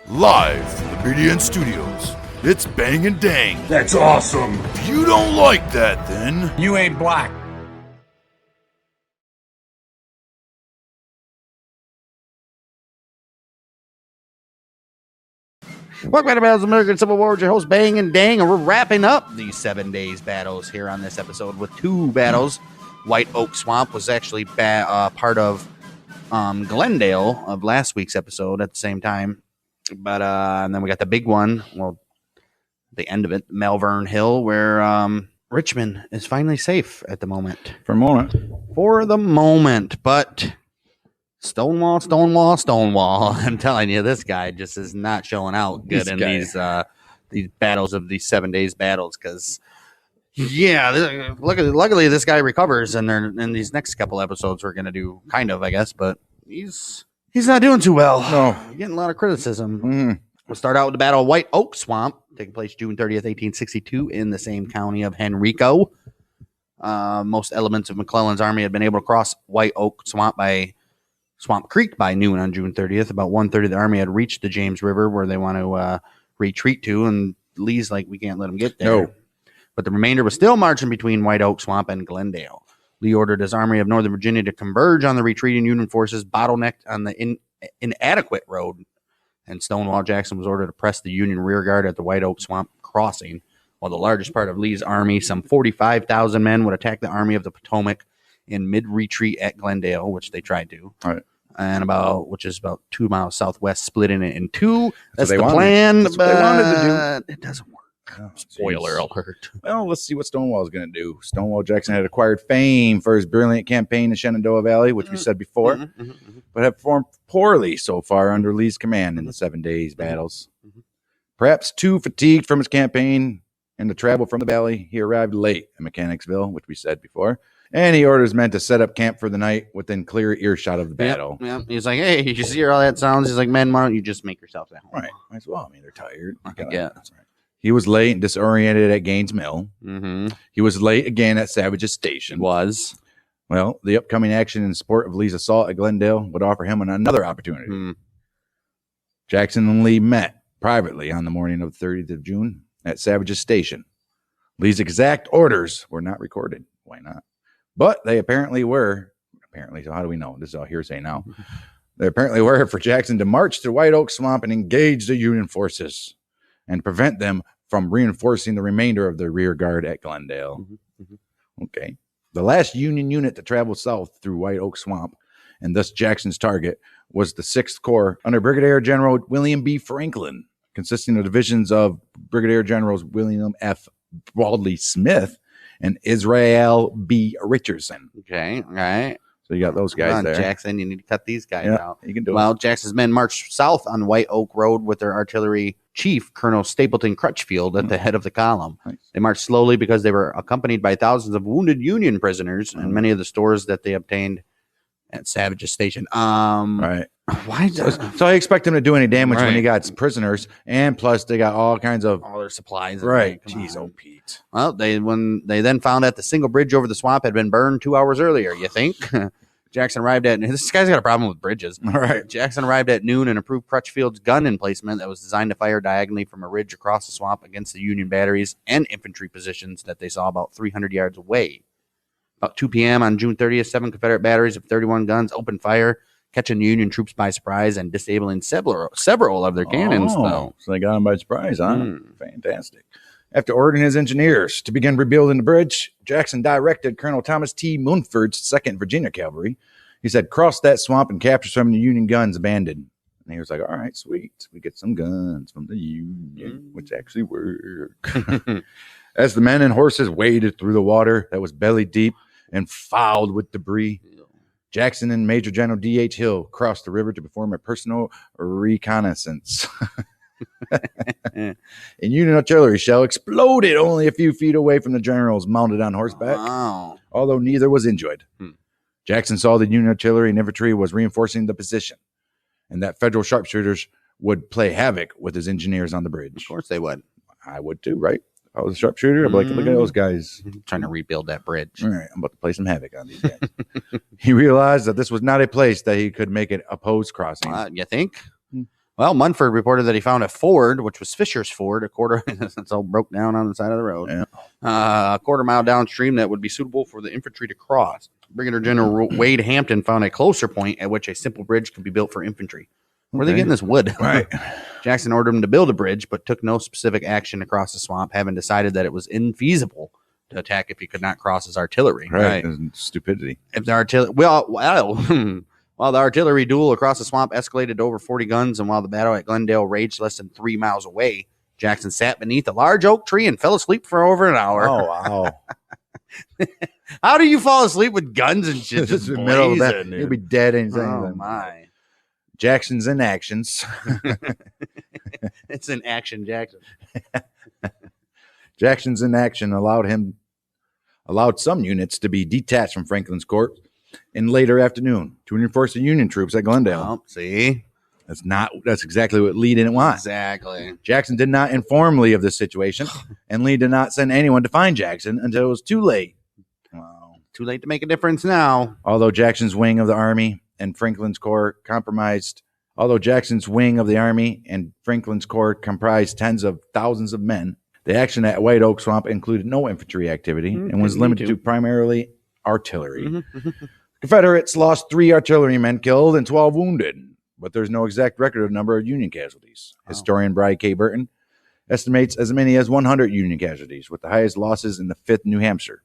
Live from the BDN Studios, it's Bang and Dang. That's awesome. If you don't like that, then You ain't black. Welcome back to Battles of American Civil War. Your host, Bang and Dang, and we're wrapping up these 7 days battles here on this episode with two battles. White Oak Swamp was actually part of Glendale of last week's episode at the same time. But and then we got the big one, well, the end of it, Malvern Hill, where Richmond is finally safe at the moment. For the moment. But Stonewall. I'm telling you, this guy just is not showing out good in these battles of these 7 days battles. Because, luckily this guy recovers, and in these next couple episodes we're going to do kind of, I guess, but he's not doing too well. No. Getting a lot of criticism. Mm-hmm. We'll start out with the Battle of White Oak Swamp, taking place June 30th, 1862, in the same county of Henrico. Most elements of McClellan's army had been able to cross White Oak Swamp Creek by noon on June 30th. About 1/3 of the army had reached the James River, where they want to retreat to, and Lee's like, we can't let them get there. No. But the remainder was still marching between White Oak Swamp and Glendale. Lee ordered his army of Northern Virginia to converge on the retreating Union forces, bottlenecked on the inadequate road, and Stonewall Jackson was ordered to press the Union rearguard at the White Oak Swamp crossing, while the largest part of Lee's army, some 45,000 men, would attack the Army of the Potomac in mid-retreat at Glendale, which they tried to. All right. And which is about 2 miles southwest, splitting it in two. That's the wanted. plan. That's what they wanted to do. It doesn't work. Oh, Spoiler alert. Well, let's see what Stonewall's going to do. Stonewall Jackson had acquired fame for his brilliant campaign in Shenandoah Valley, which we said before, but have performed poorly so far under Lee's command in the 7 days battles. Perhaps too fatigued from his campaign and the travel from the valley, he arrived late at Mechanicsville, which we said before, and he orders men to set up camp for the night within clear earshot of the battle. Yep. He's like, hey, you hear all that sounds? He's like, men, why don't you just make yourselves at home? Right. Might as well. I mean, they're tired. Yeah. That's right. He was late and disoriented at Gaines Mill. Mm-hmm. He was late again at Savage's Station. Well, the upcoming action in support of Lee's assault at Glendale would offer him another opportunity. Jackson and Lee met privately on the morning of the 30th of June at Savage's Station. Lee's exact orders were not recorded. Why not? But they apparently were. So how do we know? This is all hearsay now. They apparently were for Jackson to march to White Oak Swamp and engage the Union forces and prevent them from reinforcing the remainder of the rear guard at Glendale. Okay. The last Union unit to travel south through White Oak Swamp, and thus Jackson's target, was the 6th Corps under Brigadier General William B. Franklin, consisting of divisions of Brigadier Generals William F. Baldley Smith and Israel B. Richardson. Okay, all right. So you got those guys there. Jackson, you need to cut these guys out. You can do it. Well, Jackson's men marched south on White Oak Road with their artillery chief, Colonel Stapleton Crutchfield, at the head of the column. Nice. They marched slowly because they were accompanied by thousands of wounded Union prisoners and many of the stores that they obtained at Savage's Station. Right. Why? So I expect them to do any damage when you got prisoners, and plus they got all kinds of all their supplies. Right. Jeez, oh Pete. Well, when they then found that the single bridge over the swamp had been burned 2 hours earlier, you think? Jackson arrived at, this guy's got a problem with bridges. All right. Jackson arrived at noon and approved Crutchfield's gun emplacement that was designed to fire diagonally from a ridge across the swamp against the Union batteries and infantry positions that they saw about 300 yards away. About 2 p.m. on June 30th, 7 Confederate batteries of 31 guns opened fire, catching the Union troops by surprise and disabling several of their cannons. So they got them by surprise, huh? Fantastic. After ordering his engineers to begin rebuilding the bridge, Jackson directed Colonel Thomas T. Munford's 2nd Virginia Cavalry. He said, cross that swamp and capture some of the Union guns abandoned. And he was like, all right, sweet. We get some guns from the Union, which actually work. As the men and horses waded through the water that was belly deep and fouled with debris, Jackson and Major General D.H. Hill crossed the river to perform a personal reconnaissance. And Union artillery shell exploded only a few feet away from the generals mounted on horseback, although neither was injured. Jackson saw the Union artillery and infantry was reinforcing the position, and that Federal sharpshooters would play havoc with his engineers on the bridge. Of course they would. I would too, right? If I was a sharpshooter, I'd be like, look at those guys. Trying to rebuild that bridge. All right, I'm about to play some havoc on these guys. He realized that this was not a place that he could make an opposed crossing. You think? Well, Munford reported that he found a ford, which was Fisher's Ford, it's all broke down on the side of the road, a quarter-mile downstream that would be suitable for the infantry to cross. Brigadier General Wade Hampton found a closer point at which a simple bridge could be built for infantry. Where are they getting this wood? Right. Jackson ordered him to build a bridge, but took no specific action to cross the swamp, having decided that it was infeasible to attack if he could not cross his artillery. Right. Stupidity. If the artillery, while the artillery duel across the swamp escalated to over 40 guns, and while the battle at Glendale raged less than 3 miles away, Jackson sat beneath a large oak tree and fell asleep for over an hour. Oh, wow. How do you fall asleep with guns and shit? Just in the middle of that. He'll be dead anything. Oh, my. Jackson's inactions. It's an action, Jackson. Jackson's inaction allowed some units to be detached from Franklin's Corps in later afternoon to reinforce the Union troops at Glendale. Well, see? That's exactly what Lee didn't want. Exactly. Jackson did not inform Lee of this situation, and Lee did not send anyone to find Jackson until it was too late. Wow. Too late to make a difference now. Although Jackson's wing of the army and Franklin's Corps comprised tens of thousands of men, the action at White Oak Swamp included no infantry activity and was limited to primarily artillery. Confederates lost 3 artillerymen killed and 12 wounded, but there's no exact record of number of Union casualties. Historian Bry K. Burton estimates as many as 100 Union casualties, with the highest losses in the 5th New Hampshire,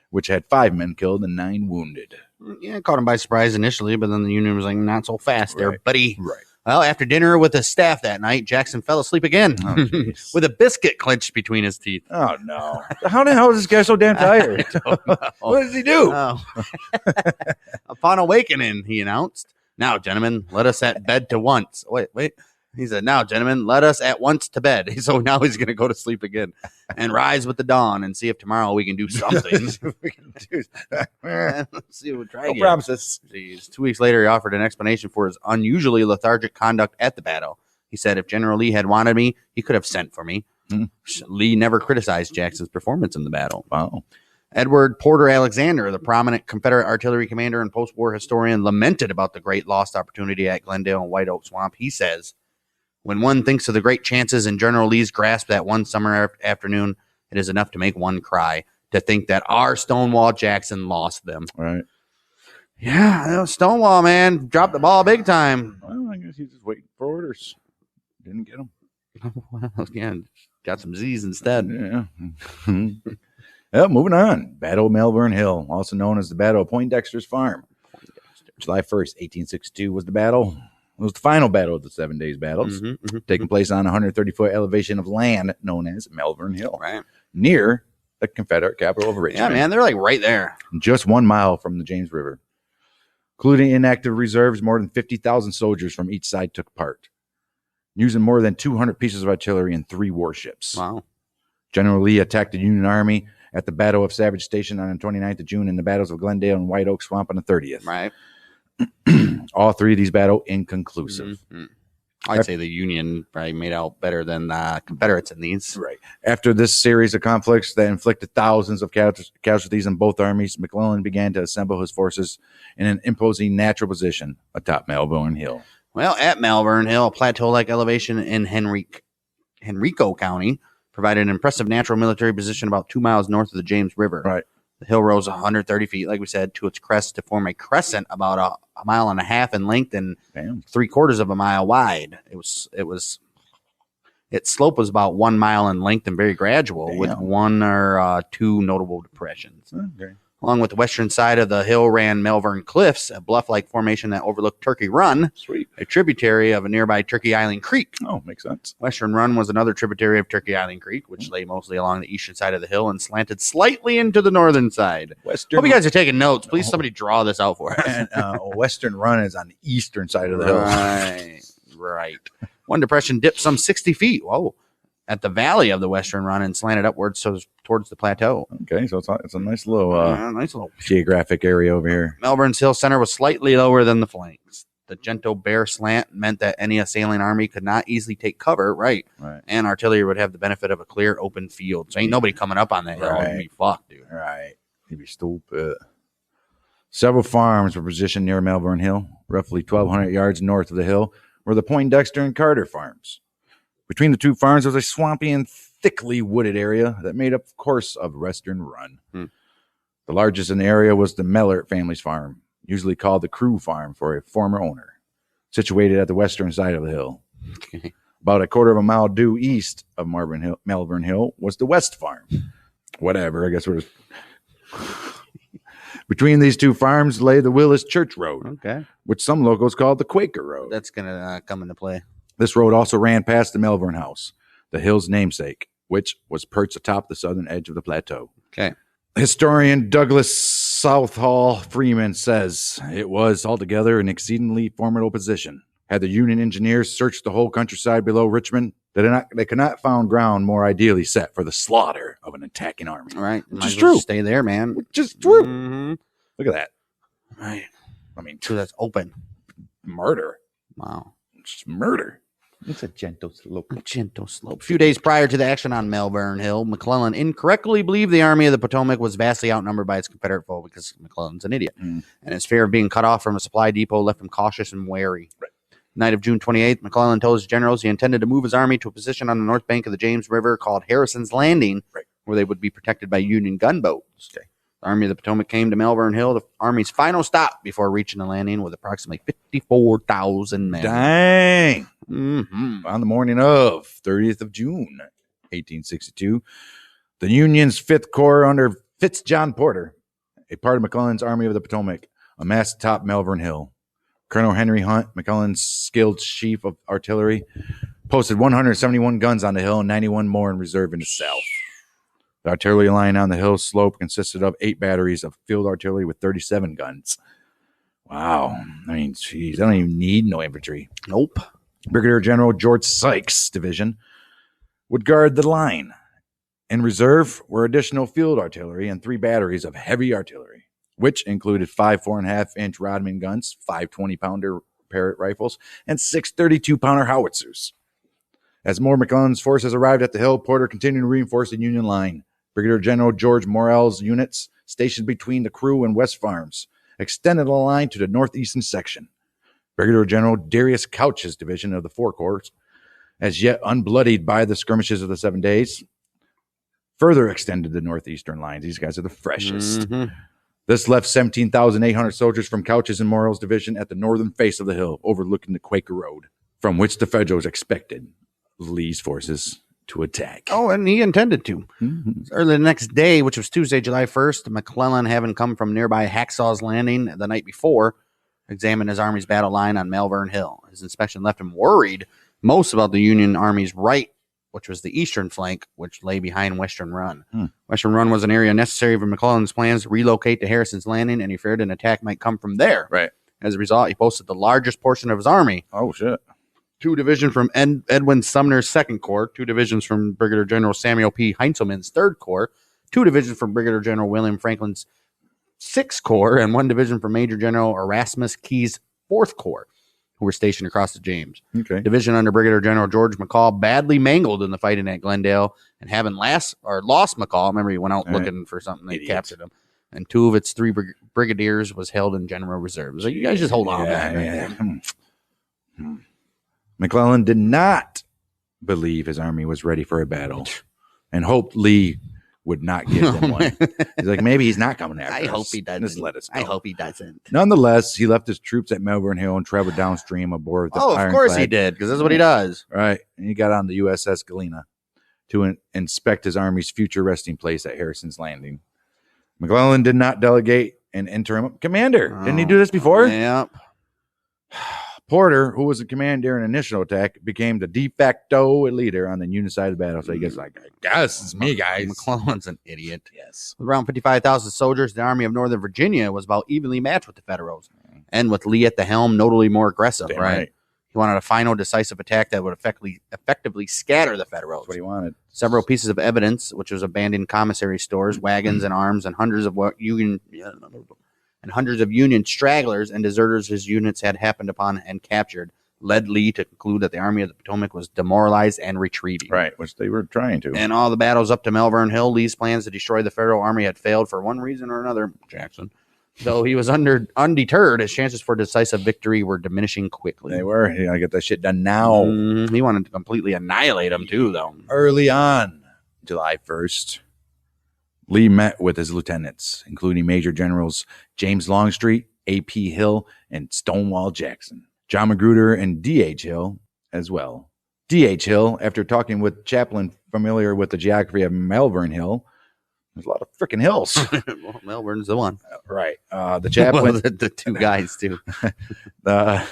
which had 5 men killed and 9 wounded. Yeah, caught him by surprise initially, but then the Union was like, not so fast there, buddy. Right. Well, after dinner with his staff that night, Jackson fell asleep again with a biscuit clenched between his teeth. Oh, no. How the hell is this guy so damn tired? What does he do? Oh. Upon awakening, he announced, "Now, gentlemen, let us at bed to once." Wait. He said, "Now, gentlemen, let us at once to bed." So now he's going to go to sleep again and rise with the dawn and see if tomorrow we can do something. Let's see what we try. No promises. Jeez. 2 weeks later, he offered an explanation for his unusually lethargic conduct at the battle. He said, "If General Lee had wanted me, he could have sent for me." Lee never criticized Jackson's performance in the battle. Wow. Edward Porter Alexander, the prominent Confederate artillery commander and post-war historian, lamented about the great lost opportunity at Glendale and White Oak Swamp. He says, "When one thinks of the great chances in General Lee's grasp that one summer afternoon, it is enough to make one cry, to think that our Stonewall Jackson lost them." Right. Yeah, Stonewall, man, dropped the ball big time. Well, I guess he's just waiting for orders. Didn't get them. Well, yeah, got some Z's instead. Yeah. Well, moving on. Battle of Malvern Hill, also known as the Battle of Poindexter's Farm. July 1st, 1862 was the battle. It was the final battle of the 7 days battles, taking place on a 130-foot elevation of land known as Malvern Hill, near the Confederate capital of Richmond. Yeah, man, they're like right there. Just 1 mile from the James River. Including inactive reserves, more than 50,000 soldiers from each side took part, using more than 200 pieces of artillery and 3 warships. Wow. General Lee attacked the Union Army at the Battle of Savage Station on the 29th of June and the battles of Glendale and White Oak Swamp on the 30th. Right. All 3 of these battles inconclusive. I'd say the Union probably made out better than the Confederates in these. Right. After this series of conflicts that inflicted thousands of casualties in both armies, McClellan began to assemble his forces in an imposing natural position atop Malvern Hill. Well, at Malvern Hill, a plateau-like elevation in Henrico County provided an impressive natural military position about 2 miles north of the James River. Right. The hill rose 130 feet, like we said, to its crest to form a crescent about a mile and a half in length and 3/4 of a mile wide. Its slope was about 1 mile in length and very gradual, with 1 or 2 notable depressions. Okay. Along with the western side of the hill ran Malvern Cliffs, a bluff-like formation that overlooked Turkey Run, a tributary of a nearby Turkey Island Creek. Oh, makes sense. Western Run was another tributary of Turkey Island Creek, which lay mostly along the eastern side of the hill and slanted slightly into the northern side. Hope you guys are taking notes. Please, somebody draw this out for us. And Western Run is on the eastern side of the hill. Right. One depression dipped some 60 feet. Whoa. At the valley of the Western Run and slanted upwards towards the plateau. Okay, so it's a nice little geographic area over here. Malvern's hill center was slightly lower than the flanks. The gentle bare slant meant that any assailing army could not easily take cover, right? And artillery would have the benefit of a clear open field. So ain't nobody coming up on that hill. It'd be fucked, dude. Right. You'd be stupid. Several farms were positioned near Malvern Hill, roughly 1,200 yards north of the hill, were the Poindexter and Carter farms. Between the two farms was a swampy and thickly wooded area that made up the course of Western Run. The largest in the area was the Mellert family's farm, usually called the Crew Farm for a former owner, situated at the western side of the hill. Okay. About a quarter of a mile due east of Malvern Hill was the West Farm. Whatever, I guess we're just... Between these two farms lay the Willis Church Road, Okay. which some locals called the Quaker Road. That's going to come into play. This road also ran past the Malvern House, the hill's namesake, which was perched atop the southern edge of the plateau. Okay. Historian Douglas Southall Freeman says it was altogether an exceedingly formidable position. Had the Union engineers searched the whole countryside below Richmond, they could not found ground more ideally set for the slaughter of an attacking army. All right. Which Might is as well true. Stay there, man. Which is true. Mm-hmm. Look at that. Right. I mean, So that's open. murder. Wow. It's murder. It's a gentle slope. A gentle slope. A few days prior to the action on Malvern Hill, McClellan incorrectly believed the Army of the Potomac was vastly outnumbered by its Confederate foe because McClellan's an idiot. And his fear of being cut off from a supply depot left him cautious and wary. Right. Night of June 28th, McClellan told his generals he intended to move his army to a position on the north bank of the James River called Harrison's Landing, where they would be protected by Union gunboats. Okay. The Army of the Potomac came to Malvern Hill, the Army's final stop before reaching the landing, with approximately 54,000 men. Dang. Mm-hmm. On the morning of 30th of June, 1862, the Union's 5th Corps under Fitzjohn Porter, a part of McClellan's Army of the Potomac, amassed atop Malvern Hill. Colonel Henry Hunt, McClellan's skilled chief of artillery, posted 171 guns on the hill and 91 more in reserve in the south. The artillery line on the hill slope consisted of 8 batteries of field artillery with 37 guns. Wow. I mean, geez, I don't even need no infantry. Nope. Brigadier General George Sykes' division would guard the line. In reserve were additional field artillery and 3 batteries of heavy artillery, which included 5 4.5-inch Rodman guns, 5 20-pounder Parrott rifles, and 6 32-pounder howitzers. As more McClellan's forces arrived at the hill, Porter continued to reinforce the Union line. Brigadier General George Morrell's units, stationed between the Crew and West Farms, extended the line to the northeastern section. Brigadier General Darius Couch's division of the 4 Corps, as yet unbloodied by the skirmishes of the 7 days, further extended the northeastern lines. These guys are the freshest. Mm-hmm. This left 17,800 soldiers from Couch's and Morrell's division at the northern face of the hill, overlooking the Quaker Road, from which the Federals expected Lee's forces to attack. Oh, and he intended to. Mm-hmm. Early the next day, which was Tuesday, July 1st, McClellan, having come from nearby Hacksaw's Landing the night before, examined his army's battle line on Malvern Hill. His inspection left him worried most about the Union Army's right, which was the eastern flank, which lay behind Western Run. Western Run was an area necessary for McClellan's plans to relocate to Harrison's Landing, and he feared an attack might come from there. Right. As a result, he posted the largest portion of his army. Oh, shit. 2 divisions from Edwin Sumner's 2nd Corps, 2 divisions from Brigadier General Samuel P. Heintzelman's 3rd Corps, 2 divisions from Brigadier General William Franklin's 6th Corps, and 1 division from Major General Erasmus Keyes' 4th Corps, who were stationed across the James. Okay. Division under Brigadier General George McCall badly mangled in the fighting at Glendale, and having lost McCall, remember he went out looking for something, they captured him, and 2 of its 3 brigadiers was held in general reserve. So you guys just hold on back. McClellan did not believe his army was ready for a battle and hoped Lee would not give them one. He's like, maybe he's not coming after us. I hope he doesn't. Just let us go. I hope he doesn't. Nonetheless, he left his troops at Malvern Hill and traveled downstream aboard the of course he did, because that's what he does. Right. And he got on the USS Galena to inspect his army's future resting place at Harrison's Landing. McClellan did not delegate an interim commander. Didn't he do this before? Yep. Porter, who was the commander during an initial attack, became the de facto leader on the Union side of the battle. So he gets like, I guess it's me, guys. McClellan's an idiot. Yes. With around 55,000 soldiers, the Army of Northern Virginia was about evenly matched with the Federals, and with Lee at the helm, notably more aggressive. Damn right? right. He wanted a final, decisive attack that would effectively scatter the Federals. That's what he wanted. Several pieces of evidence, which was abandoned commissary stores, wagons and arms, and hundreds of Union stragglers and deserters his units had happened upon and captured, led Lee to conclude that the Army of the Potomac was demoralized and retreating. Right, which they were trying to. And all the battles up to Malvern Hill, Lee's plans to destroy the Federal Army had failed for one reason or another, Jackson. Though he was undeterred, his chances for decisive victory were diminishing quickly. They were. You gotta get that shit done now. He wanted to completely annihilate him too, though. Early on, July 1st, Lee met with his lieutenants, including Major Generals James Longstreet, A.P. Hill, and Stonewall Jackson. John Magruder and D.H. Hill as well. D.H. Hill, after talking with Chaplain familiar with the geography of Malvern Hill, there's a lot of freaking hills. Well, Melbourne's the one. Right. The chaplain. Well, the two guys, too. The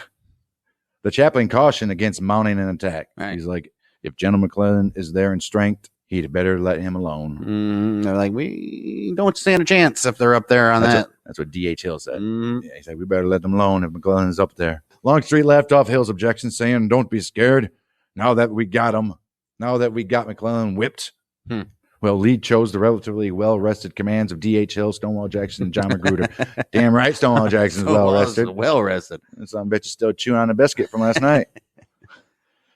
chaplain cautioned against mounting an attack. Right. He's like, if General McClellan is there in strength, he'd better let him alone. They're like, we don't stand a chance if they're up there on that. That's what D.H. Hill said. Yeah, he said, we better let them alone if McClellan is up there. Longstreet laughed off Hill's objections, saying, don't be scared. Now that we got him, now that we got McClellan whipped. Well, Lee chose the relatively well-rested commands of D.H. Hill, Stonewall Jackson, and John Magruder. Damn right, Stonewall Jackson's well-rested. Well-rested. And some bitch is still chewing on a biscuit from last night.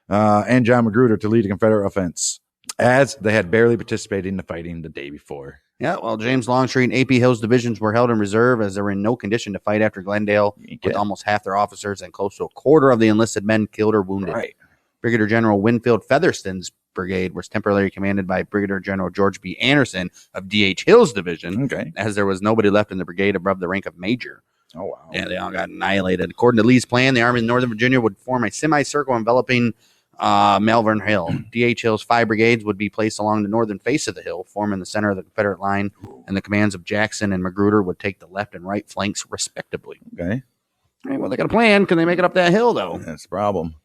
And John Magruder to lead a Confederate offense, as they had barely participated in the fighting the day before. Yeah, well, James Longstreet and A.P. Hill's divisions were held in reserve as they were in no condition to fight after Glendale, with almost half their officers and close to a quarter of the enlisted men killed or wounded. Right. Brigadier General Winfield Featherston's brigade was temporarily commanded by Brigadier General George B. Anderson of D.H. Hill's division, as there was nobody left in the brigade above the rank of major. Oh, wow. Yeah, they all got annihilated. According to Lee's plan, the Army of Northern Virginia would form a semicircle enveloping Malvern Hill. D.H. Hill's 5 brigades would be placed along the northern face of the hill, forming the center of the Confederate line, and the commands of Jackson and Magruder would take the left and right flanks, respectively. Okay. All right, well, they got a plan. Can they make it up that hill, though? That's the problem.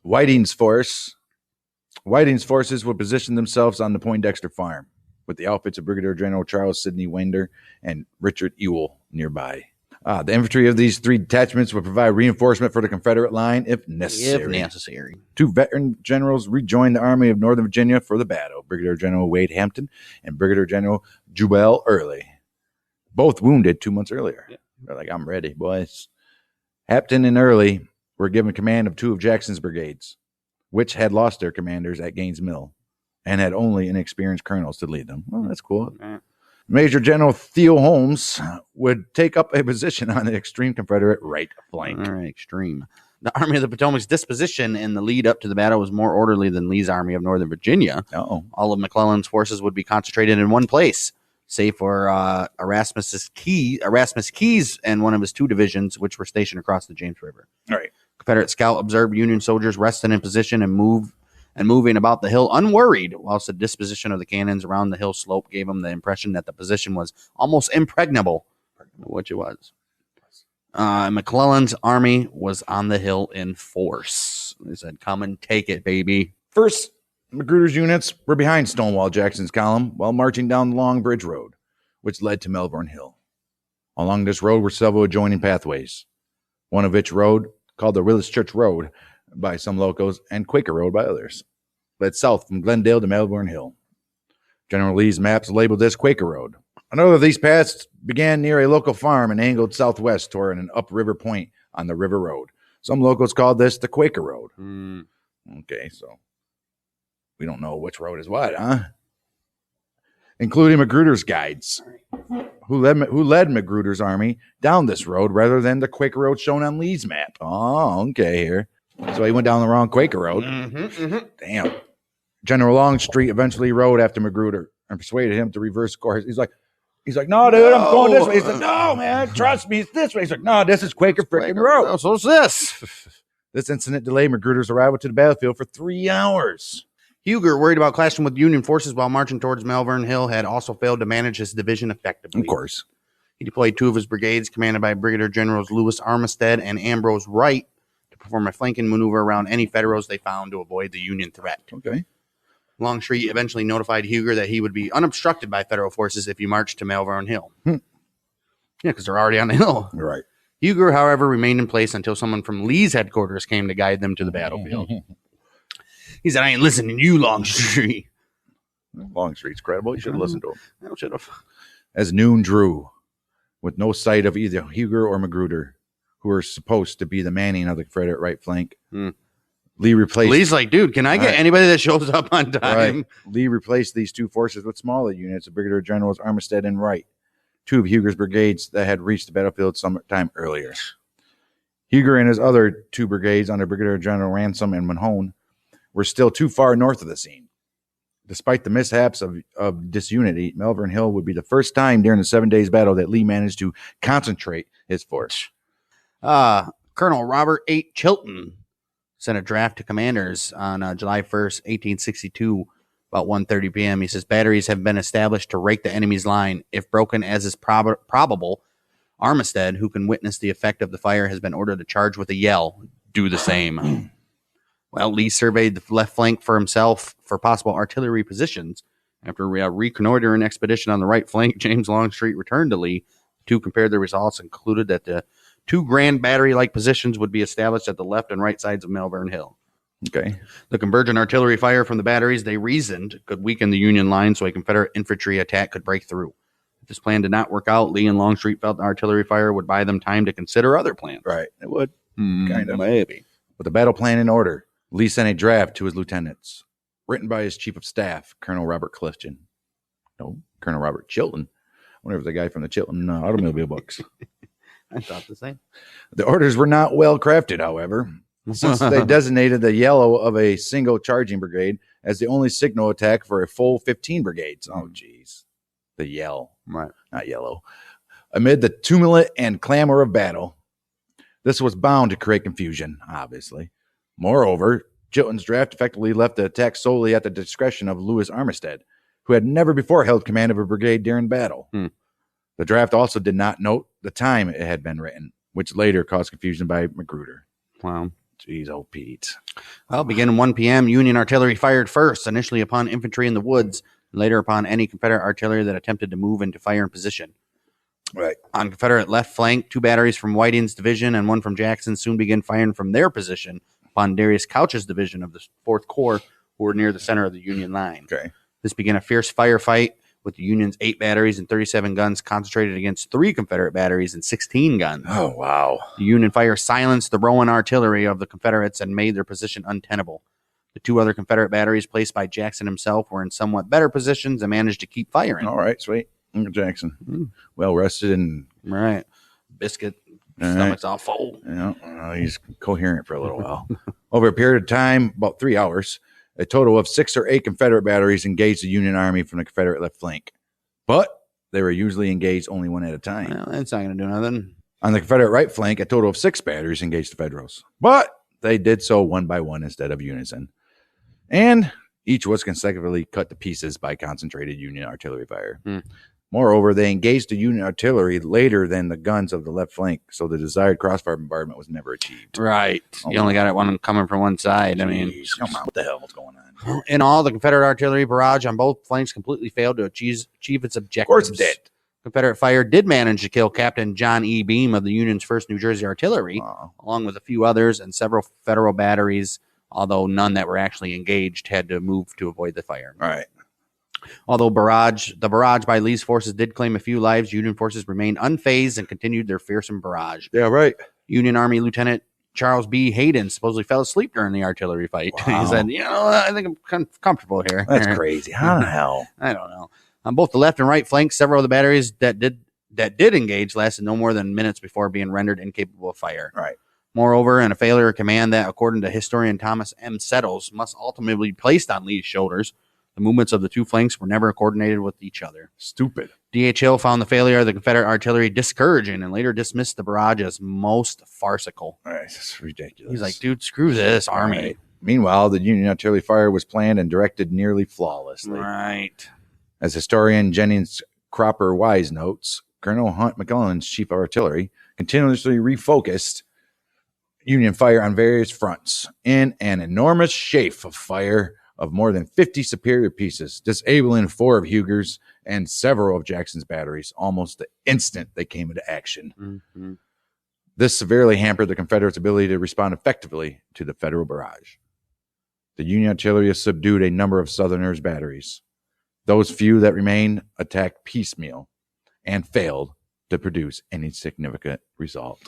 Whiting's forces would position themselves on the Poindexter farm, with the outfits of Brigadier General Charles Sidney Winder and Richard Ewell nearby. The infantry of these 3 detachments would provide reinforcement for the Confederate line if necessary. 2 veteran generals rejoined the Army of Northern Virginia for the battle, Brigadier General Wade Hampton and Brigadier General Jubal Early, both wounded 2 months earlier. Yeah. They're like, I'm ready, boys. Hampton and Early were given command of 2 of Jackson's brigades, which had lost their commanders at Gaines Mill and had only inexperienced colonels to lead them. Well, that's cool. Major General Theo Holmes would take up a position on the extreme Confederate right flank. All right, extreme. The Army of the Potomac's disposition in the lead up to the battle was more orderly than Lee's Army of Northern Virginia. All of McClellan's forces would be concentrated in one place, save for Erasmus Keyes and one of his 2 divisions, which were stationed across the James River. All right. Confederate scout observed Union soldiers resting in position and moving about the hill unworried, whilst the disposition of the cannons around the hill slope gave him the impression that the position was almost impregnable, which it was. McClellan's army was on the hill in force. They said, come and take it, baby. First, Magruder's units were behind Stonewall Jackson's column while marching down the Long Bridge Road, which led to Malvern Hill. Along this road were several adjoining pathways, one of which road, called the Willis Church Road by some locals and Quaker Road by others, led south from Glendale to Malvern Hill. General Lee's maps labeled this Quaker Road. Another of these paths began near a local farm and angled southwest toward an upriver point on the river road. Some locals called this the Quaker Road. Okay, so we don't know which road is what, huh? Including Magruder's guides, who led Magruder's army down this road rather than the Quaker Road shown on Lee's map. Oh, okay, here. So he went down the wrong Quaker Road. Damn. General Longstreet eventually rode after Magruder and persuaded him to reverse course. He's like, no, dude, I'm going this way. He's like, no, man, trust me, it's this way. He's like, no, this is Quaker freaking Road. So what's this? This incident delayed Magruder's arrival to the battlefield for 3 hours. Huger, worried about clashing with Union forces while marching towards Malvern Hill, had also failed to manage his division effectively. Of course. He deployed 2 of his brigades, commanded by Brigadier Generals Lewis Armistead and Ambrose Wright, to perform a flanking maneuver around any Federals they found to avoid the Union threat. Okay. Longstreet eventually notified Huger that he would be unobstructed by Federal forces if he marched to Malvern Hill. Yeah, because they're already on the hill. Right. Huger, however, remained in place until someone from Lee's headquarters came to guide them to the battlefield. He said, I ain't listening to you, Longstreet. Longstreet's credible. You should have listened to him. I should have. As noon drew, with no sight of either Huger or Magruder, who were supposed to be the manning of the Confederate right flank, Lee's like, dude, can I get anybody that shows up on time? Lee replaced these 2 forces with smaller units of Brigadier Generals Armistead and Wright two of Huger's brigades that had reached the battlefield some time earlier. Huger and his other two brigades under Brigadier General Ransom and Mahone were still too far north of the scene. Despite the mishaps of disunity, Malvern Hill would be the first time during the 7 days battle that Lee managed to concentrate his force. Colonel Robert H. Chilton sent a draft to commanders on July 1st, 1862, about 1:30 p.m. He says, batteries have been established to rake the enemy's line. If broken, as is probable, Armistead, who can witness the effect of the fire, has been ordered to charge with a yell. Do the same. Well, Lee surveyed the left flank for himself for possible artillery positions. After a reconnoitering expedition on the right flank, James Longstreet returned to Lee. The two compared their results and concluded that the two grand battery-like positions would be established at the left and right sides of Malvern Hill. Okay. The convergent artillery fire from the batteries, they reasoned, could weaken the Union line so a Confederate infantry attack could break through. If this plan did not work out, Lee and Longstreet felt the artillery fire would buy them time to consider other plans. Right. It would. Kind of. Maybe. With the battle plan in order, Lee sent a draft to his lieutenants, written by his chief of staff, Colonel Robert Clifton. No, Colonel Robert Chilton. I wonder if the guy from the Chilton automobile books. I thought the same. The orders were not well crafted, however, since they designated the yellow of a single charging brigade as the only signal attack for a full 15 brigades. Oh, geez. The yell. Right. Not yellow. Amid the tumult and clamor of battle, this was bound to create confusion, obviously. Moreover, Chilton's draft effectively left the attack solely at the discretion of Lewis Armistead, who had never before held command of a brigade during battle. The draft also did not note the time it had been written, which later caused confusion by Magruder. Wow. Jeez, old Pete. Well, beginning 1 p.m., Union artillery fired first, initially upon infantry in the woods, later upon any Confederate artillery that attempted to move into firing position. Right. On Confederate left flank, two batteries from Whiting's division and one from Jackson soon began firing from their position upon Darius Couch's division of the 4th Corps, who were near the center of the Union line. Okay. This began a fierce firefight with the Union's 8 batteries and 37 guns concentrated against 3 Confederate batteries and 16 guns. Oh, wow. The Union fire silenced the Rowan artillery of the Confederates and made their position untenable. The 2 other Confederate batteries placed by Jackson himself were in somewhat better positions and managed to keep firing. All right, sweet. Jackson. Well rested and... Right. Biscuit. Stomach's all full. Yeah, he's coherent for a little while. Over a period of time, about 3 hours, a total of 6 or 8 Confederate batteries engaged the Union Army from the Confederate left flank. But they were usually engaged only one at a time. Well, that's not going to do nothing. On the Confederate right flank, a total of 6 batteries engaged the Federals. But they did so one by one instead of unison. And each was consecutively cut to pieces by concentrated Union artillery fire. Moreover, they engaged the Union artillery later than the guns of the left flank, so the desired crossfire bombardment was never achieved. Right. You only got one coming from one side. Jeez, I mean, come on, what the hell is going on? In all, the Confederate artillery barrage on both flanks completely failed to achieve its objectives. Of course it did. Confederate fire did manage to kill Captain John E. Beam of the Union's 1st New Jersey Artillery, along with a few others, and several Federal batteries, although none that were actually engaged had to move to avoid the fire. All right. Although the barrage by Lee's forces did claim a few lives, Union forces remained unfazed and continued their fearsome barrage. Yeah, right. Union Army Lieutenant Charles B. Hayden supposedly fell asleep during the artillery fight. Wow. He said, I think I'm comfortable here. That's crazy. How the hell? I don't know. On both the left and right flanks, several of the batteries that did engage lasted no more than minutes before being rendered incapable of fire. Right. Moreover, in a failure of command that, according to historian Thomas M. Settles, must ultimately be placed on Lee's shoulders, the movements of the two flanks were never coordinated with each other. Stupid. D.H. Hill found the failure of the Confederate artillery discouraging and later dismissed the barrage as most farcical. All right, that's ridiculous. He's like, dude, screw this army. Right. Meanwhile, the Union artillery fire was planned and directed nearly flawlessly. Right. As historian Jennings Cropper Wise notes, Colonel Hunt McClellan's chief of artillery continuously refocused Union fire on various fronts in an enormous chaff of fire of more than 50 superior pieces, disabling 4 of Huger's and several of Jackson's batteries almost the instant they came into action. Mm-hmm. This severely hampered the Confederates' ability to respond effectively to the Federal barrage. The Union artillery subdued a number of Southerners' batteries. Those few that remained attacked piecemeal and failed to produce any significant result.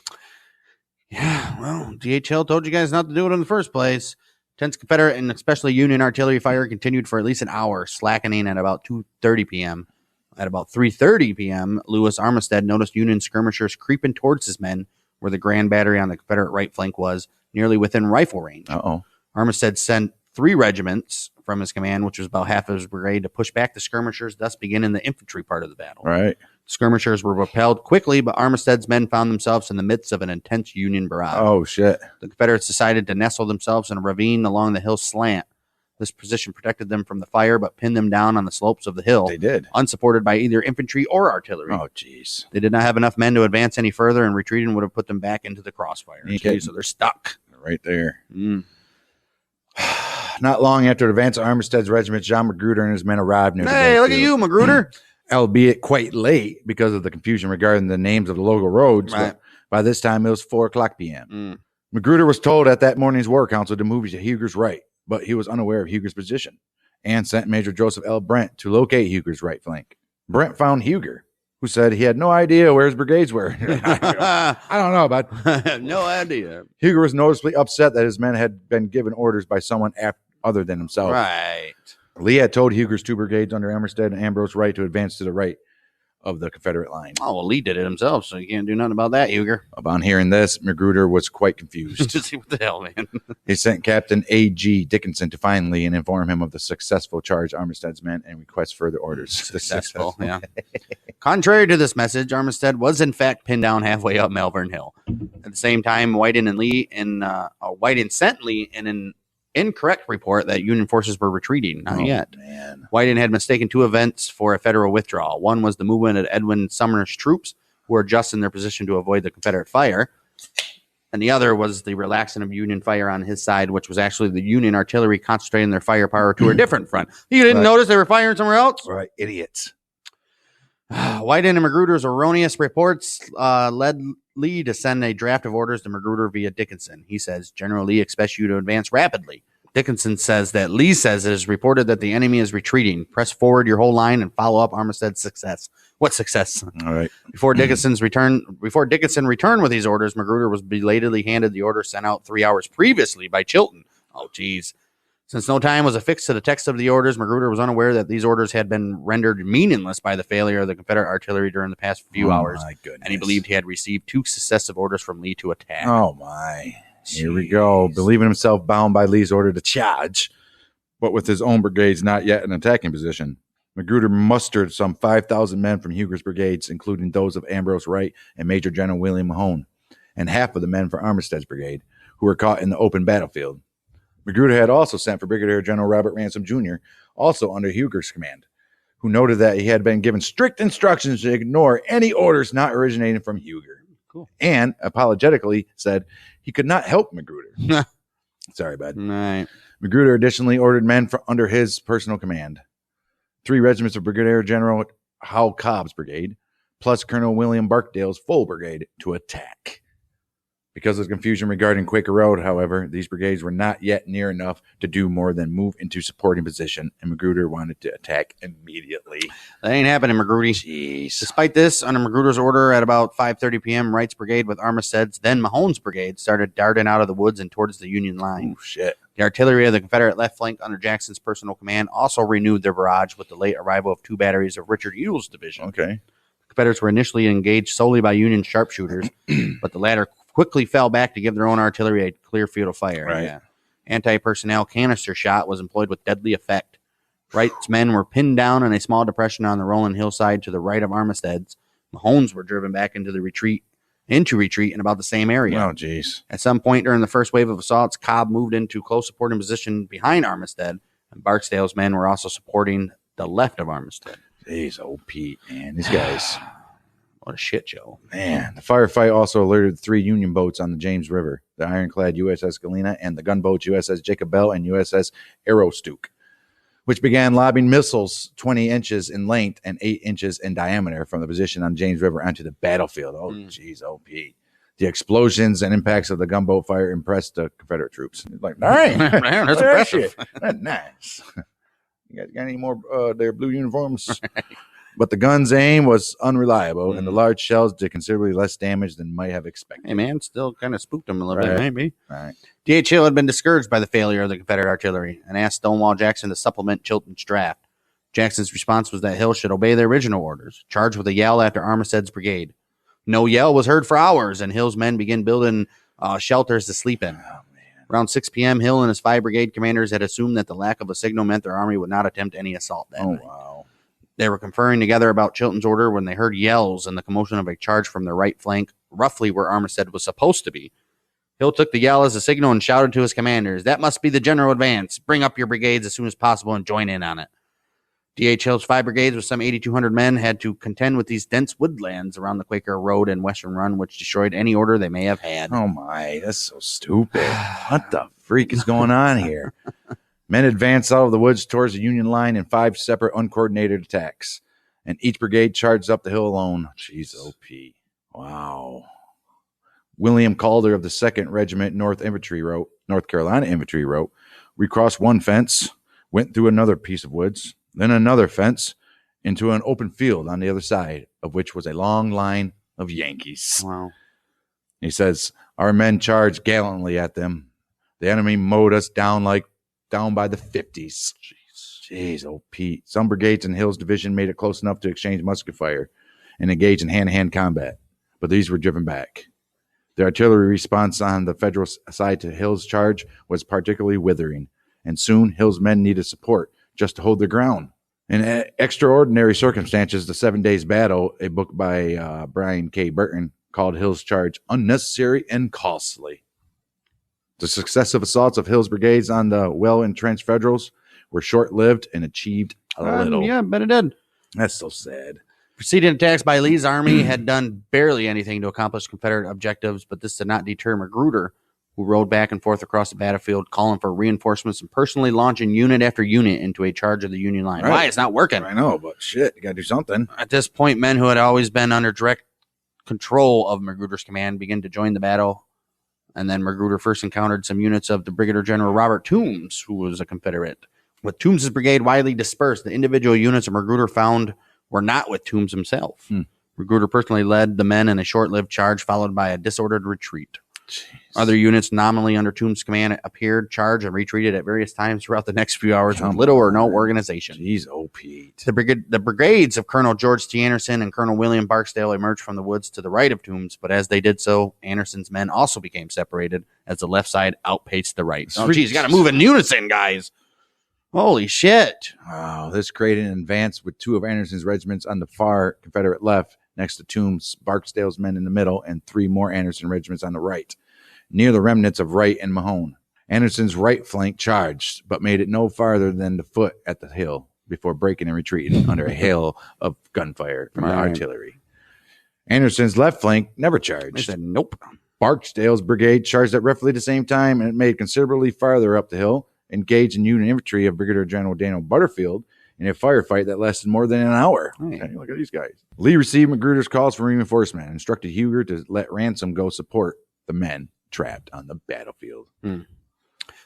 Yeah, well, DHL told you guys not to do it in the first place. Tense Confederate and especially Union artillery fire continued for at least an hour, slackening at about 2:30 p.m. At about 3:30 p.m., Lewis Armistead noticed Union skirmishers creeping towards his men where the Grand Battery on the Confederate right flank was, nearly within rifle range. Armistead sent 3 regiments from his command, which was about half of his brigade, to push back the skirmishers, thus beginning the infantry part of the battle. Right. Skirmishers were repelled quickly, but Armistead's men found themselves in the midst of an intense Union barrage. Oh, shit. The Confederates decided to nestle themselves in a ravine along the hill slant. This position protected them from the fire, but pinned them down on the slopes of the hill. They did. Unsupported by either infantry or artillery. Oh, jeez. They did not have enough men to advance any further, and retreating would have put them back into the crossfire. So they're stuck. Right there. Not long after the advance of Armistead's regiment, John Magruder and his men arrived near the Hey, look at you, Magruder. Albeit quite late because of the confusion regarding the names of the local roads. Right. By this time, it was 4 o'clock p.m. Magruder was told at that morning's war council to move to Huger's right, but he was unaware of Huger's position and sent Major Joseph L. Brent to locate Huger's right flank. Brent found Huger, who said he had no idea where his brigades were. I don't know, but no idea. Huger was noticeably upset that his men had been given orders by someone other than himself. Right. Lee had told Huger's 2 brigades under Armistead and Ambrose Wright to advance to the right of the Confederate line. Oh, well, Lee did it himself, so you can't do nothing about that, Huger. Upon hearing this, Magruder was quite confused. What the hell, man? He sent Captain A.G. Dickinson to find Lee and inform him of the successful charge Armistead's men and request further orders. Successful, yeah. Contrary to this message, Armistead was in fact pinned down halfway up Malvern Hill. At the same time, Whiting sent Lee in an incorrect report that Union forces were retreating. Not yet. Man. Whiting had mistaken 2 events for a Federal withdrawal. One was the movement of Edwin Sumner's troops, who were adjusting their position to avoid the Confederate fire. And the other was the relaxing of Union fire on his side, which was actually the Union artillery concentrating their firepower to a different front. You didn't notice they were firing somewhere else? Right, idiots. Whiting and Magruder's erroneous reports led Lee to send a draft of orders to Magruder via Dickinson. He says, General Lee expects you to advance rapidly. Dickinson says that Lee says it is reported that the enemy is retreating. Press forward your whole line and follow up Armistead's success. What success? All right. Before Dickinson returned with these orders, Magruder was belatedly handed the order sent out 3 hours previously by Chilton. Oh, geez. Since no time was affixed to the text of the orders, Magruder was unaware that these orders had been rendered meaningless by the failure of the Confederate artillery during the past few hours. My goodness. And he believed he had received 2 successive orders from Lee to attack. Oh, my. Here we go. Believing himself bound by Lee's order to charge, but with his own brigades not yet in attacking position. Magruder mustered some 5,000 men from Huger's brigades, including those of Ambrose Wright and Major General William Mahone, and half of the men for Armistead's brigade, who were caught in the open battlefield. Magruder had also sent for Brigadier General Robert Ransom Jr., also under Huger's command, who noted that he had been given strict instructions to ignore any orders not originating from Huger. Cool. And apologetically said he could not help Magruder. Sorry, bud. Right. Magruder additionally ordered men under his personal command. 3 regiments of Brigadier General Howell Cobb's brigade, plus Colonel William Barkdale's full brigade, to attack. Because of the confusion regarding Quaker Road, however, these brigades were not yet near enough to do more than move into supporting position, and Magruder wanted to attack immediately. That ain't happening, Magruder. Jeez. Despite this, under Magruder's order at about 5:30 p.m., Wright's brigade with Armistead's, then Mahone's brigade, started darting out of the woods and towards the Union line. Oh, shit. The artillery of the Confederate left flank under Jackson's personal command also renewed their barrage with the late arrival of 2 batteries of Richard Ewell's division. Okay. The Confederates were initially engaged solely by Union sharpshooters, but the latter quickly fell back to give their own artillery a clear field of fire. Right. Yeah. Anti-personnel canister shot was employed with deadly effect. Wright's men were pinned down in a small depression on the rolling hillside to the right of Armistead's. Mahone's were driven back into retreat in about the same area. Oh, jeez. At some point during the first wave of assaults, Cobb moved into close supporting position behind Armistead, and Barksdale's men were also supporting the left of Armistead. Jeez, old Pete, man. These guys. What a shit show. Man, the firefight also alerted 3 Union boats on the James River, the ironclad USS Galena and the gunboats USS Jacob Bell and USS Aroostook, which began lobbing missiles 20 inches in length and 8 inches in diameter from the position on James River onto the battlefield. Oh, jeez, OP. The explosions and impacts of the gunboat fire impressed the Confederate troops. Like, all right, man, that's impressive. That's nice. You guys got any more their blue uniforms? But the gun's aim was unreliable, and the large shells did considerably less damage than might have expected. Hey, man, still kind of spooked them a little bit, maybe. Right. D.H. Hill had been discouraged by the failure of the Confederate artillery and asked Stonewall Jackson to supplement Chilton's draft. Jackson's response was that Hill should obey the original orders, charge with a yell after Armistead's brigade. No yell was heard for hours, and Hill's men began building shelters to sleep in. Around 6 p.m., Hill and his 5 brigade commanders had assumed that the lack of a signal meant their army would not attempt any assault that night. Wow. They were conferring together about Chilton's order when they heard yells and the commotion of a charge from their right flank, roughly where Armistead was supposed to be. Hill took the yell as a signal and shouted to his commanders, "That must be the general advance. Bring up your brigades as soon as possible and join in on it." D.H. Hill's 5 brigades with some 8,200 men had to contend with these dense woodlands around the Quaker Road and Western Run, which destroyed any order they may have had. Oh, my. That's so stupid. What the freak is going on here? Men advanced out of the woods towards the Union line in 5 separate uncoordinated attacks, and each brigade charged up the hill alone. Jeez, OP. Wow. William Calder of the 2nd Regiment North Carolina Infantry wrote, "We crossed one fence, went through another piece of woods, then another fence, into an open field on the other side, of which was a long line of Yankees." Wow. He says, "Our men charged gallantly at them. The enemy mowed us down by the 50s. Jeez, oh Pete. Some brigades in Hill's division made it close enough to exchange musket fire and engage in hand-to-hand combat, but these were driven back. The artillery response on the Federal side to Hill's charge was particularly withering, and soon Hill's men needed support just to hold their ground. In Extraordinary Circumstances, The 7 Days Battle, a book by Brian K. Burton, called Hill's charge unnecessary and costly. The successive assaults of Hill's brigades on the well-entrenched Federals were short-lived and achieved a little." Yeah, I bet it did. That's so sad. Preceding attacks by Lee's army had done barely anything to accomplish Confederate objectives, but this did not deter Magruder, who rode back and forth across the battlefield, calling for reinforcements and personally launching unit after unit into a charge of the Union line. Right. Why? It's not working. I know, but shit, you got to do something. At this point, men who had always been under direct control of Magruder's command began to join the battle, and then Magruder first encountered some units of the Brigadier General Robert Toombs, who was a Confederate. With Toombs' brigade widely dispersed, the individual units of Magruder found were not with Toombs himself. Magruder personally led the men in a short-lived charge, followed by a disordered retreat. Jeez. Other units nominally under Toombs' command appeared, charged, and retreated at various times throughout the next few hours with little or no organization. Jeez, OP. The brigades of Colonel George T. Anderson and Colonel William Barksdale emerged from the woods to the right of Toombs, but as they did so, Anderson's men also became separated as the left side outpaced the right. Oh, geez, you got to move in unison, guys. Holy shit. Wow, this created an advance with 2 of Anderson's regiments on the far Confederate left, next to Toombs, Barksdale's men in the middle, and 3 more Anderson regiments on the right, near the remnants of Wright and Mahone. Anderson's right flank charged, but made it no farther than the foot at the hill before breaking and retreating under a hail of gunfire from the artillery. Anderson's left flank never charged. I said, nope. Barksdale's brigade charged at roughly the same time, and it made considerably farther up the hill, engaged in Union infantry of Brigadier General Daniel Butterfield in a firefight that lasted more than an hour. Hey. Okay, look at these guys. Lee received Magruder's calls for reinforcement and instructed Huger to let Ransom go support the men trapped on the battlefield.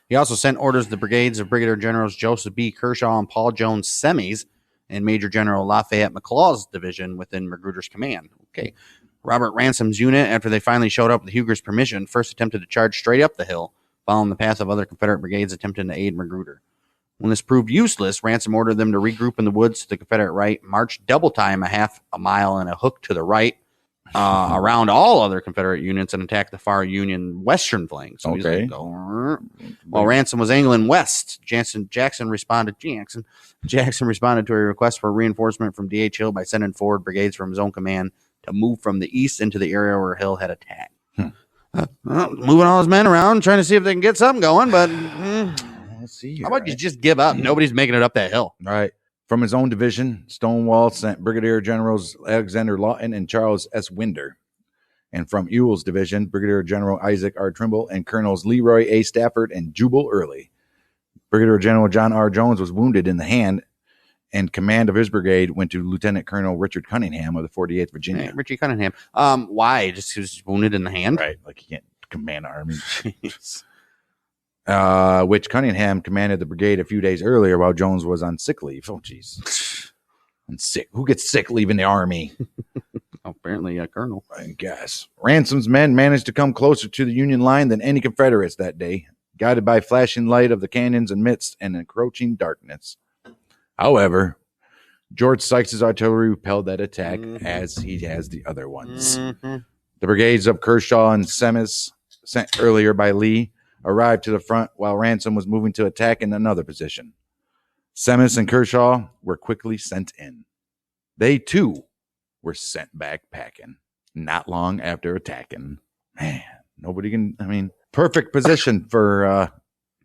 He also sent orders to the brigades of Brigadier Generals Joseph B. Kershaw and Paul Jones Semis and Major General Lafayette McClaw's division within Magruder's command. Okay. Robert Ransom's unit, after they finally showed up with Huger's permission, first attempted to charge straight up the hill, following the path of other Confederate brigades attempting to aid Magruder. When this proved useless, Ransom ordered them to regroup in the woods to the Confederate right, march double time a half a mile and a hook to the right, around all other Confederate units, and attack the far Union western flank. So he's like, while Ransom was angling west, Jackson responded to a request for reinforcement from D.H. Hill by sending forward brigades from his own command to move from the east into the area where Hill had attacked. Moving all his men around, trying to see if they can get something going, but let's see. How about you just give up? Nobody's making it up that hill. All right. From his own division, Stonewall sent Brigadier Generals Alexander Lawton and Charles S. Winder. And from Ewell's division, Brigadier General Isaac R. Trimble and Colonels Leroy A. Stafford and Jubal Early. Brigadier General John R. Jones was wounded in the hand, and command of his brigade went to Lieutenant Colonel Richard Cunningham of the 48th Virginia. Hey, Richie Cunningham. Why? Just because he's wounded in the hand? Right. Like he can't command army. Which Cunningham commanded the brigade a few days earlier while Jones was on sick leave. Oh, jeez. And sick. Who gets sick leaving the army? Apparently a colonel. I guess. Ransom's men managed to come closer to the Union line than any Confederates that day, guided by flashing light of the cannons amidst an encroaching darkness. However, George Sykes' artillery repelled that attack, as he has the other ones. Mm-hmm. The brigades of Kershaw and Semmes, sent earlier by Lee, arrived to the front while Ransom was moving to attack in another position. Semmes and Kershaw were quickly sent in. They, too, were sent back packing not long after attacking. Man, nobody can, perfect position for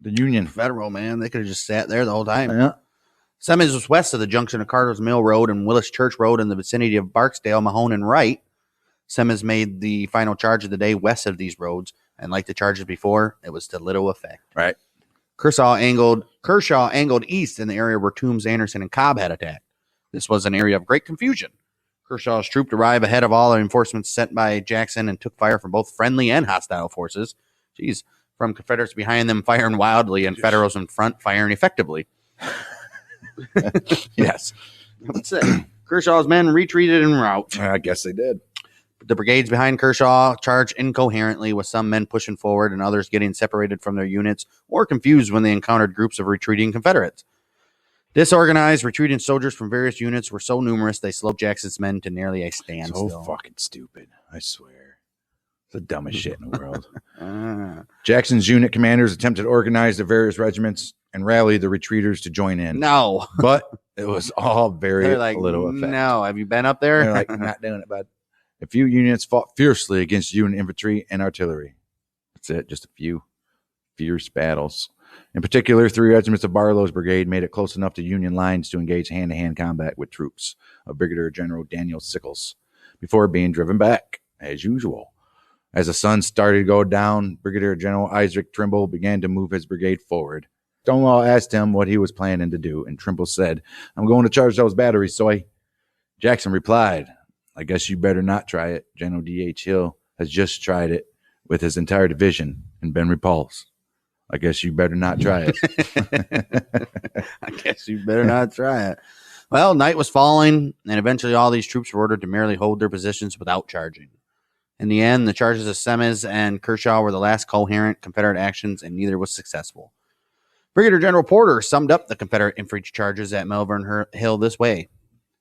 the Union. Federal, man. They could have just sat there the whole time. Yeah. Semmes was west of the junction of Carter's Mill Road and Willis Church Road in the vicinity of Barksdale, Mahone, and Wright. Semmes made the final charge of the day west of these roads, and like the charges before, it was to little effect. Right. Kershaw angled east in the area where Toombs, Anderson, and Cobb had attacked. This was an area of great confusion. Kershaw's troop arrived ahead of all the reinforcements sent by Jackson and took fire from both friendly and hostile forces. From Confederates behind them firing wildly and Federals in front firing effectively. Yes. That's it. Kershaw's men retreated en route. I guess they did. The brigades behind Kershaw charged incoherently, with some men pushing forward and others getting separated from their units or confused when they encountered groups of retreating Confederates. Disorganized, retreating soldiers from various units were so numerous they slowed Jackson's men to nearly a standstill. So fucking stupid, I swear. It's the dumbest shit in the world. Jackson's unit commanders attempted to organize the various regiments and rally the retreaters to join in. No. But it was all very like, little effect. No, have you been up there? They're like, not doing it, bud. A few units fought fiercely against Union infantry and artillery. That's it, just a few fierce battles. In particular, 3 regiments of Barlow's brigade made it close enough to Union lines to engage hand-to-hand combat with troops of Brigadier General Daniel Sickles before being driven back, as usual. As the sun started to go down, Brigadier General Isaac Trimble began to move his brigade forward. Stonewall asked him what he was planning to do, and Trimble said, "I'm going to charge those batteries, Soy." Jackson replied, "I guess you better not try it. General D.H. Hill has just tried it with his entire division and been repulsed. I guess you better not try it." I guess you better not try it. Well, night was falling, and eventually all these troops were ordered to merely hold their positions without charging. In the end, the charges of Semmes and Kershaw were the last coherent Confederate actions, and neither was successful. Brigadier General Porter summed up the Confederate infantry charges at Malvern Hill this way.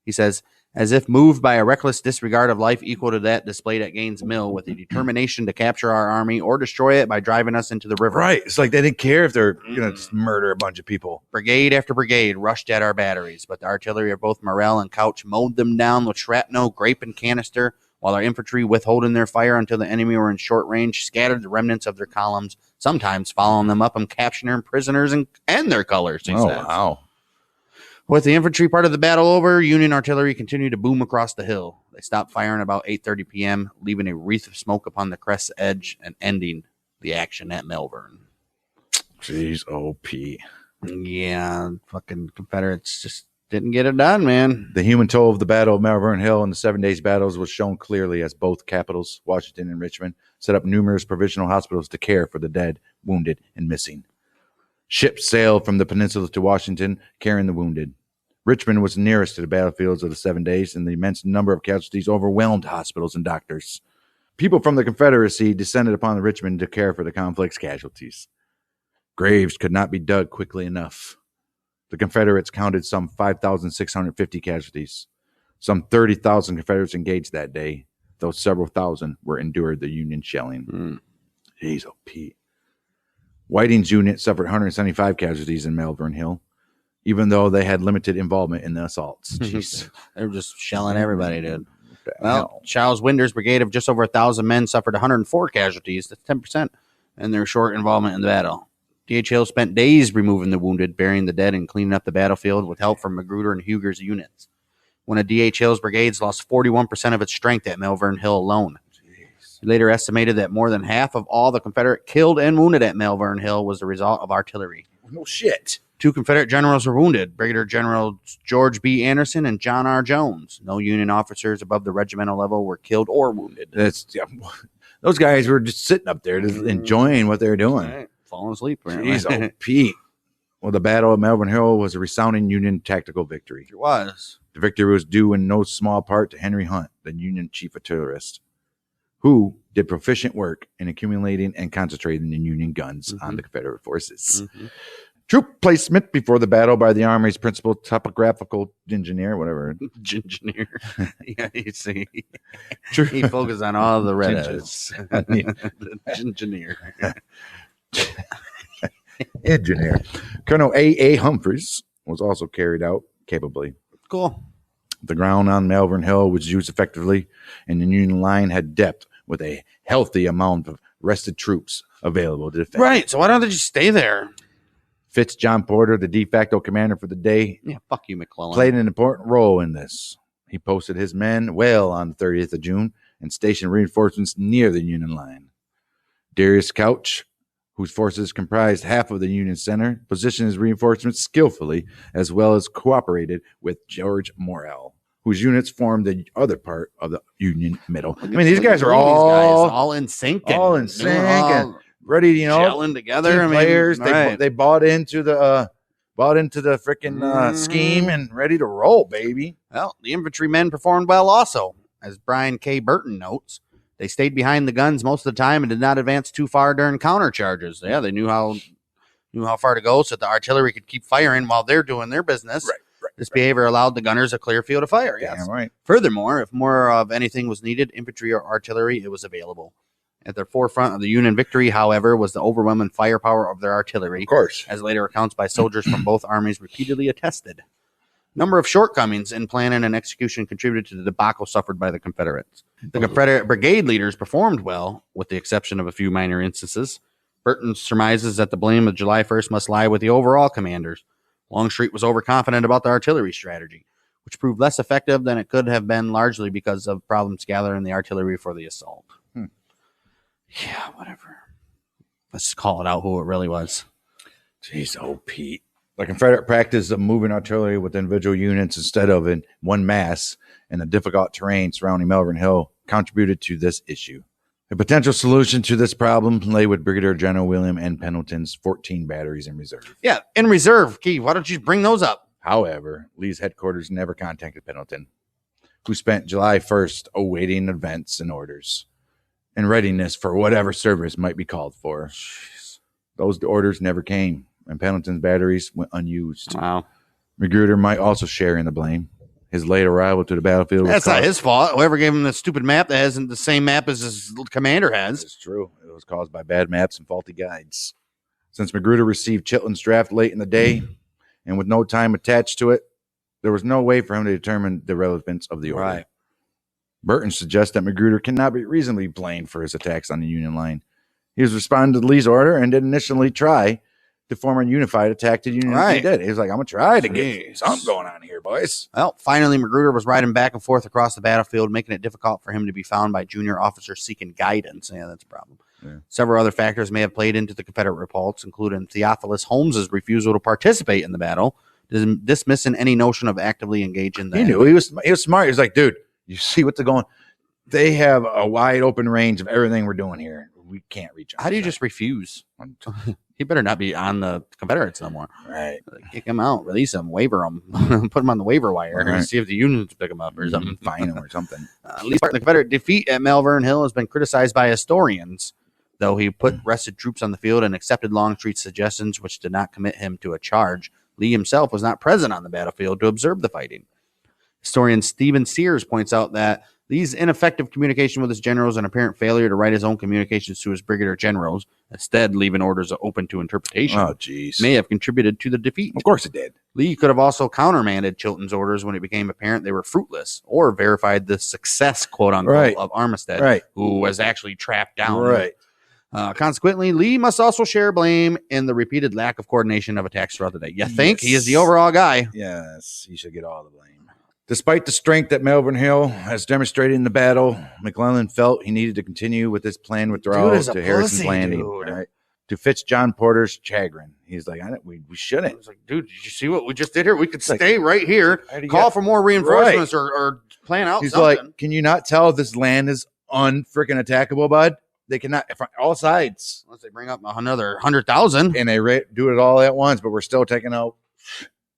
He says, "As if moved by a reckless disregard of life equal to that displayed at Gaines' Mill, with a determination to capture our army or destroy it by driving us into the river." Right. It's like they didn't care if they're going to murder a bunch of people. Brigade after brigade rushed at our batteries, but the artillery of both Morrell and Couch mowed them down with shrapnel, grape, and canister, while our infantry, withholding their fire until the enemy were in short range, scattered the remnants of their columns, sometimes following them up and capturing their prisoners and their colors. He says. Wow. With the infantry part of the battle over, Union artillery continued to boom across the hill. They stopped firing about 8:30 p.m., leaving a wreath of smoke upon the crest's edge and ending the action at Malvern. Jeez, O.P. Yeah, fucking Confederates just didn't get it done, man. The human toll of the Battle of Malvern Hill and the 7 days battles was shown clearly as both capitals, Washington and Richmond, set up numerous provisional hospitals to care for the dead, wounded, and missing. Ships sailed from the peninsula to Washington, carrying the wounded. Richmond was nearest to the battlefields of the 7 days, and the immense number of casualties overwhelmed hospitals and doctors. People from the Confederacy descended upon Richmond to care for the conflict's casualties. Graves could not be dug quickly enough. The Confederates counted some 5,650 casualties. Some 30,000 Confederates engaged that day, though several thousand were endured the Union shelling. Jeez, oh, Pete. Whiting's unit suffered 175 casualties in Malvern Hill, even though they had limited involvement in the assaults. Jeez. They were just shelling everybody, dude. Well, Charles Winder's brigade of just over 1,000 men suffered 104 casualties. That's 10%, and their short involvement in the battle. D.H. Hill spent days removing the wounded, burying the dead, and cleaning up the battlefield with help from Magruder and Huger's units. One of D.H. Hill's brigades lost 41% of its strength at Malvern Hill alone. He later estimated that more than half of all the Confederate killed and wounded at Malvern Hill was the result of artillery. No shit. 2 Confederate generals were wounded, Brigadier General George B. Anderson and John R. Jones. No Union officers above the regimental level were killed or wounded. Those guys were just sitting up there just enjoying what they were doing. Right. Falling asleep. Jeez, oh, Pete. Well, the Battle of Malvern Hill was a resounding Union tactical victory. It was. The victory was due in no small part to Henry Hunt, the Union chief artillerist, who did proficient work in accumulating and concentrating the Union guns on the Confederate forces. Troop placement before the battle by the Army's principal topographical engineer, whatever. Engineer. Yeah, you see. He focused on all the Reddits. Engineer. Engineer. Colonel A.A. Humphreys was also carried out capably. Cool. The ground on Malvern Hill was used effectively, and the Union line had depth with a healthy amount of rested troops available to defend. Right. So why don't they just stay there? Fitz John Porter, the de facto commander for the day, Yeah, fuck you, McClellan. played an important role in this. He posted his men well on the 30th of June and stationed reinforcements near the Union line. Darius Couch, whose forces comprised half of the Union center, positioned his reinforcements skillfully, as well as cooperated with George Morrell, whose units formed the other part of the Union middle. I mean, these guys are all in sync. And ready, gelling together. Players, right. they bought into the freaking scheme and ready to roll, baby. Well, the infantrymen performed well also. As Brian K. Burton notes, they stayed behind the guns most of the time and did not advance too far during counter charges. Yeah, they knew how far to go so that the artillery could keep firing while they're doing their business. Right. This behavior allowed the gunners a clear field of fire. Yes. Damn right. Furthermore, if more of anything was needed, infantry or artillery, it was available. At the forefront of the Union victory, however, was the overwhelming firepower of their artillery. Of course. As later accounts by soldiers from both armies repeatedly attested. Number of shortcomings in planning and execution contributed to the debacle suffered by the Confederates. The Confederate brigade leaders performed well, with the exception of a few minor instances. Burton surmises that the blame of July 1st must lie with the overall commanders. Longstreet was overconfident about the artillery strategy, which proved less effective than it could have been, largely because of problems gathering the artillery for the assault. Yeah, whatever. Let's call it out who it really was. Jeez, Pete. The Confederate practice of moving artillery with individual units instead of in one mass in the difficult terrain surrounding Malvern Hill contributed to this issue. A potential solution to this problem lay with Brigadier General William N. Pendleton's 14 batteries in reserve. Yeah, in reserve, Keith. Why don't you bring those up? However, Lee's headquarters never contacted Pendleton, who spent July 1st awaiting events and orders in readiness for whatever service might be called for. Jeez. Those orders never came, and Pendleton's batteries went unused. Wow. Magruder might also share in the blame. His late arrival to the battlefield was That's not his fault. Whoever gave him the stupid map that hasn't the same map as his commander has. It's true. It was caused by bad maps and faulty guides. Since Magruder received Chitlin's draft late in the day, and with no time attached to it, there was no way for him to determine the relevance of the order. Right. Burton suggests that Magruder cannot be reasonably blamed for his attacks on the Union line. He was responding to Lee's order and did initially try to form a unified attack to the Union. Right. He did. He was like, I'm going to try to get something going on here, boys. Well, finally, Magruder was riding back and forth across the battlefield, making it difficult for him to be found by junior officers seeking guidance. Yeah, that's a problem. Yeah. Several other factors may have played into the Confederate repulse, including Theophilus Holmes's refusal to participate in the battle, dismissing any notion of actively engaging. He knew. He was smart. He was like, dude, you see what's going on? They have a wide open range of everything we're doing here. We can't reach out. How do you just refuse? He better not be on the Confederates no more. Right. Kick him out, release him, waiver him, put him on the waiver wire, and see if the unions pick him up or something. Fine him or something. At least part of the Confederate defeat at Malvern Hill has been criticized by historians, though he put rested troops on the field and accepted Longstreet's suggestions, which did not commit him to a charge. Lee himself was not present on the battlefield to observe the fighting. Historian Stephen Sears points out that Lee's ineffective communication with his generals and apparent failure to write his own communications to his brigadier generals, instead leaving orders open to interpretation, may have contributed to the defeat. Of course it did. Lee could have also countermanded Chilton's orders when it became apparent they were fruitless, or verified the success, quote unquote, of Armistead, who was actually trapped down. Consequently, Lee must also share blame in the repeated lack of coordination of attacks throughout the day. You think he is the overall guy? Yes, he should get all the blame. Despite the strength that Malvern Hill has demonstrated in the battle, McClellan felt he needed to continue with this planned withdrawal to Harrison's Landing. Right? To Fitz John Porter's chagrin. He's like, we shouldn't. I was like, dude, did you see what we just did here? We could stay right here, call for more reinforcements or plan out He's something. Like, can you not tell this land is unfreaking attackable, bud? They cannot, from all sides. Unless they bring up another 100,000. And they do it all at once, but we're still taking out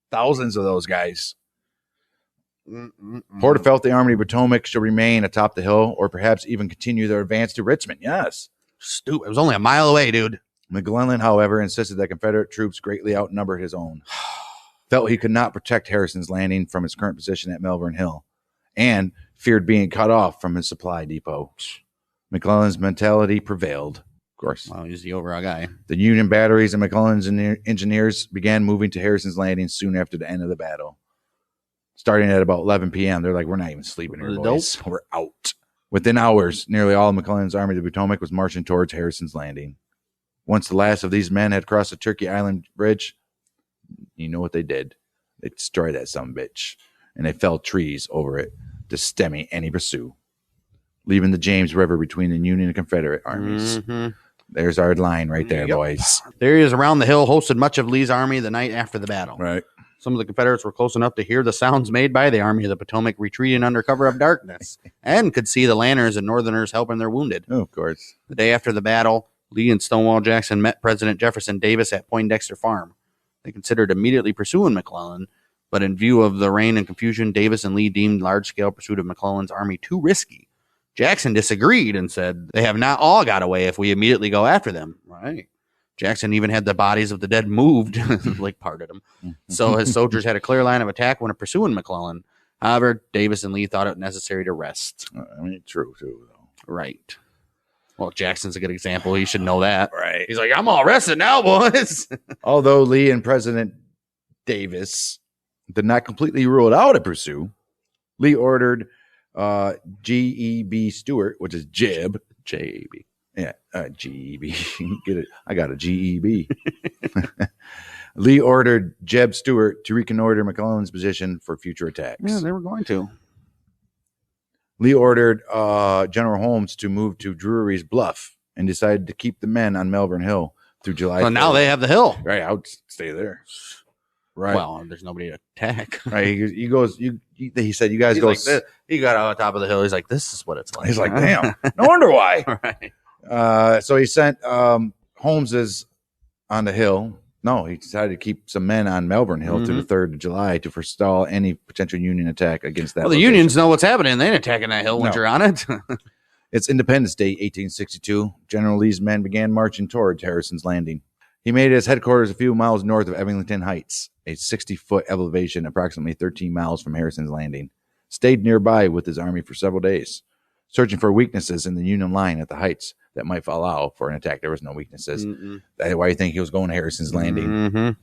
thousands of those guys. Porter felt the Army of Potomac should remain atop the hill or perhaps even continue their advance to Richmond. Yes. Stupid. It was only a mile away, dude. McClellan, however, insisted that Confederate troops greatly outnumbered his own, felt he could not protect Harrison's Landing from his current position at Malvern Hill, and feared being cut off from his supply depot. McClellan's mentality prevailed, of course. Well, he's the overall guy. The Union batteries and McClellan's engineers began moving to Harrison's Landing soon after the end of the battle. Starting at about 11 p.m., they're like, we're not even sleeping here, boys. Nope. We're out. Within hours, nearly all of McClellan's Army of the Potomac was marching towards Harrison's Landing. Once the last of these men had crossed the Turkey Island Bridge, you know what they did? They destroyed that sumbitch, and they felled trees over it to stem any pursuit, leaving the James River between the Union and Confederate armies. Mm-hmm. There's our line right there, boys. The areas around the hill hosted much of Lee's army the night after the battle. Right. Some of the Confederates were close enough to hear the sounds made by the Army of the Potomac retreating under cover of darkness and could see the lanterns and Northerners helping their wounded. Oh, of course. The day after the battle, Lee and Stonewall Jackson met President Jefferson Davis at Poindexter Farm. They considered immediately pursuing McClellan, but in view of the rain and confusion, Davis and Lee deemed large-scale pursuit of McClellan's army too risky. Jackson disagreed and said, they have not all got away if we immediately go after them. Right. Jackson even had the bodies of the dead moved, like parted them. So his soldiers had a clear line of attack when pursuing McClellan. However, Davis and Lee thought it necessary to rest. I mean, true, too, though. Right. Well, Jackson's a good example. He should know that. Right. He's like, I'm all rested now, boys. Although Lee and President Davis did not completely rule out a pursuit, Lee ordered G.E.B. Stewart, which is Jeb. J.E.B. Yeah, G.E.B. Get it? I got a G.E.B. Lee ordered Jeb Stewart to reconnoiter McClellan's position for future attacks. Yeah, they were going to. Lee ordered General Holmes to move to Drury's Bluff and decided to keep the men on Malvern Hill through July. So now they have the hill. Right, I would stay there. Right. Well, there's nobody to attack. Right. He goes. He said, "You guys He's go." Like he got on top of the hill. He's like, "This is what it's like." He's like, "Damn, no wonder why." Right. So he sent Holmes's on the hill. No, he decided to keep some men on Malvern Hill to the 3rd of July to forestall any potential Union attack against that. Well, the location. Unions know what's happening. They ain't attacking that hill once you're on it. It's Independence Day, 1862. General Lee's men began marching towards Harrison's Landing. He made his headquarters a few miles north of Evington Heights, a 60-foot elevation approximately 13 miles from Harrison's Landing. Stayed nearby with his army for several days, searching for weaknesses in the Union line at the heights that might fall out for an attack. There was no weaknesses. That's why you think he was going to Harrison's Landing.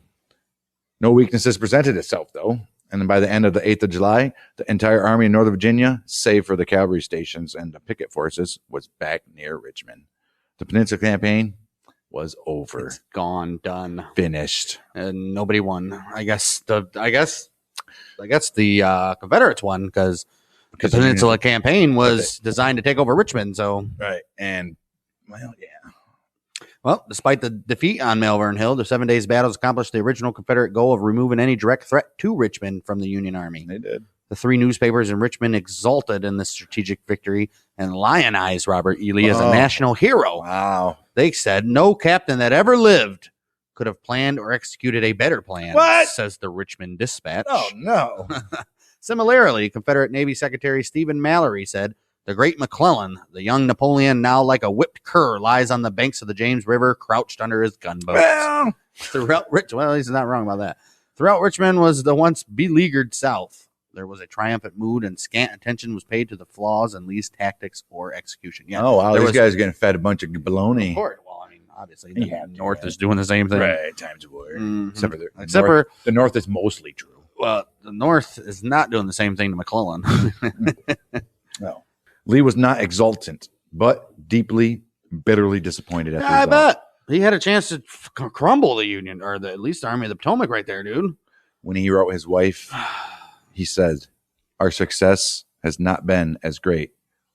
No weaknesses presented itself, though. And then by the end of the 8th of July, the entire army in Northern Virginia, save for the cavalry stations and the picket forces, was back near Richmond. The Peninsula Campaign was over. It's gone, done, finished, and nobody won. I guess the Confederates won because the Peninsula Campaign was designed to take over Richmond. So right, and well, yeah. Well, despite the defeat on Malvern Hill, the 7 days battles accomplished the original Confederate goal of removing any direct threat to Richmond from the Union Army. They did. The 3 newspapers in Richmond exulted in this strategic victory and lionized Robert E. Lee as a national hero. Wow. They said no captain that ever lived could have planned or executed a better plan, says the Richmond Dispatch. Oh, no. Similarly, Confederate Navy Secretary Stephen Mallory said, the great McClellan, the young Napoleon, now like a whipped cur, lies on the banks of the James River, crouched under his gunboats. Well, he's not wrong about that. Throughout Richmond was the once beleaguered South. There was a triumphant mood, and scant attention was paid to the flaws in Lee's tactics or execution. Yeah. Oh, wow. These guys are getting fed a bunch of baloney. Well, I mean, obviously, the North is doing the same thing. Right, times of war. Except for the North is mostly true. Well, the North is not doing the same thing to McClellan. No. Lee was not exultant, but deeply, bitterly disappointed at the result. I bet. He had a chance to crumble the Union, or at least the Army of the Potomac right there, dude. When he wrote his wife, he said, our success has not been as great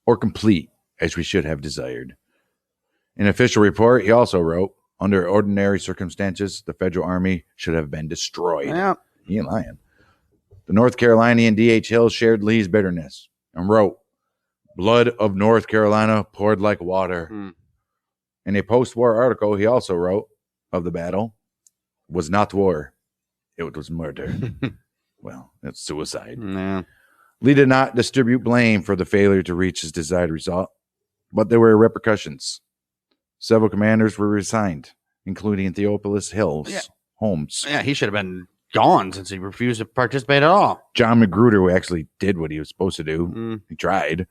or complete as we should have desired. In an official report, he also wrote, under ordinary circumstances, the Federal Army should have been destroyed. Yeah. He ain't lying. The North Carolinian D.H. Hill shared Lee's bitterness and wrote, blood of North Carolina poured like water. In a post-war article, he also wrote of the battle, was not war, it was murder. Well, that's suicide. Yeah. Lee did not distribute blame for the failure to reach his desired result, but there were repercussions. Several commanders were resigned, including Theophilus Hills Holmes. Yeah, he should have been gone since he refused to participate at all. John Magruder, who actually did what he was supposed to do. He tried.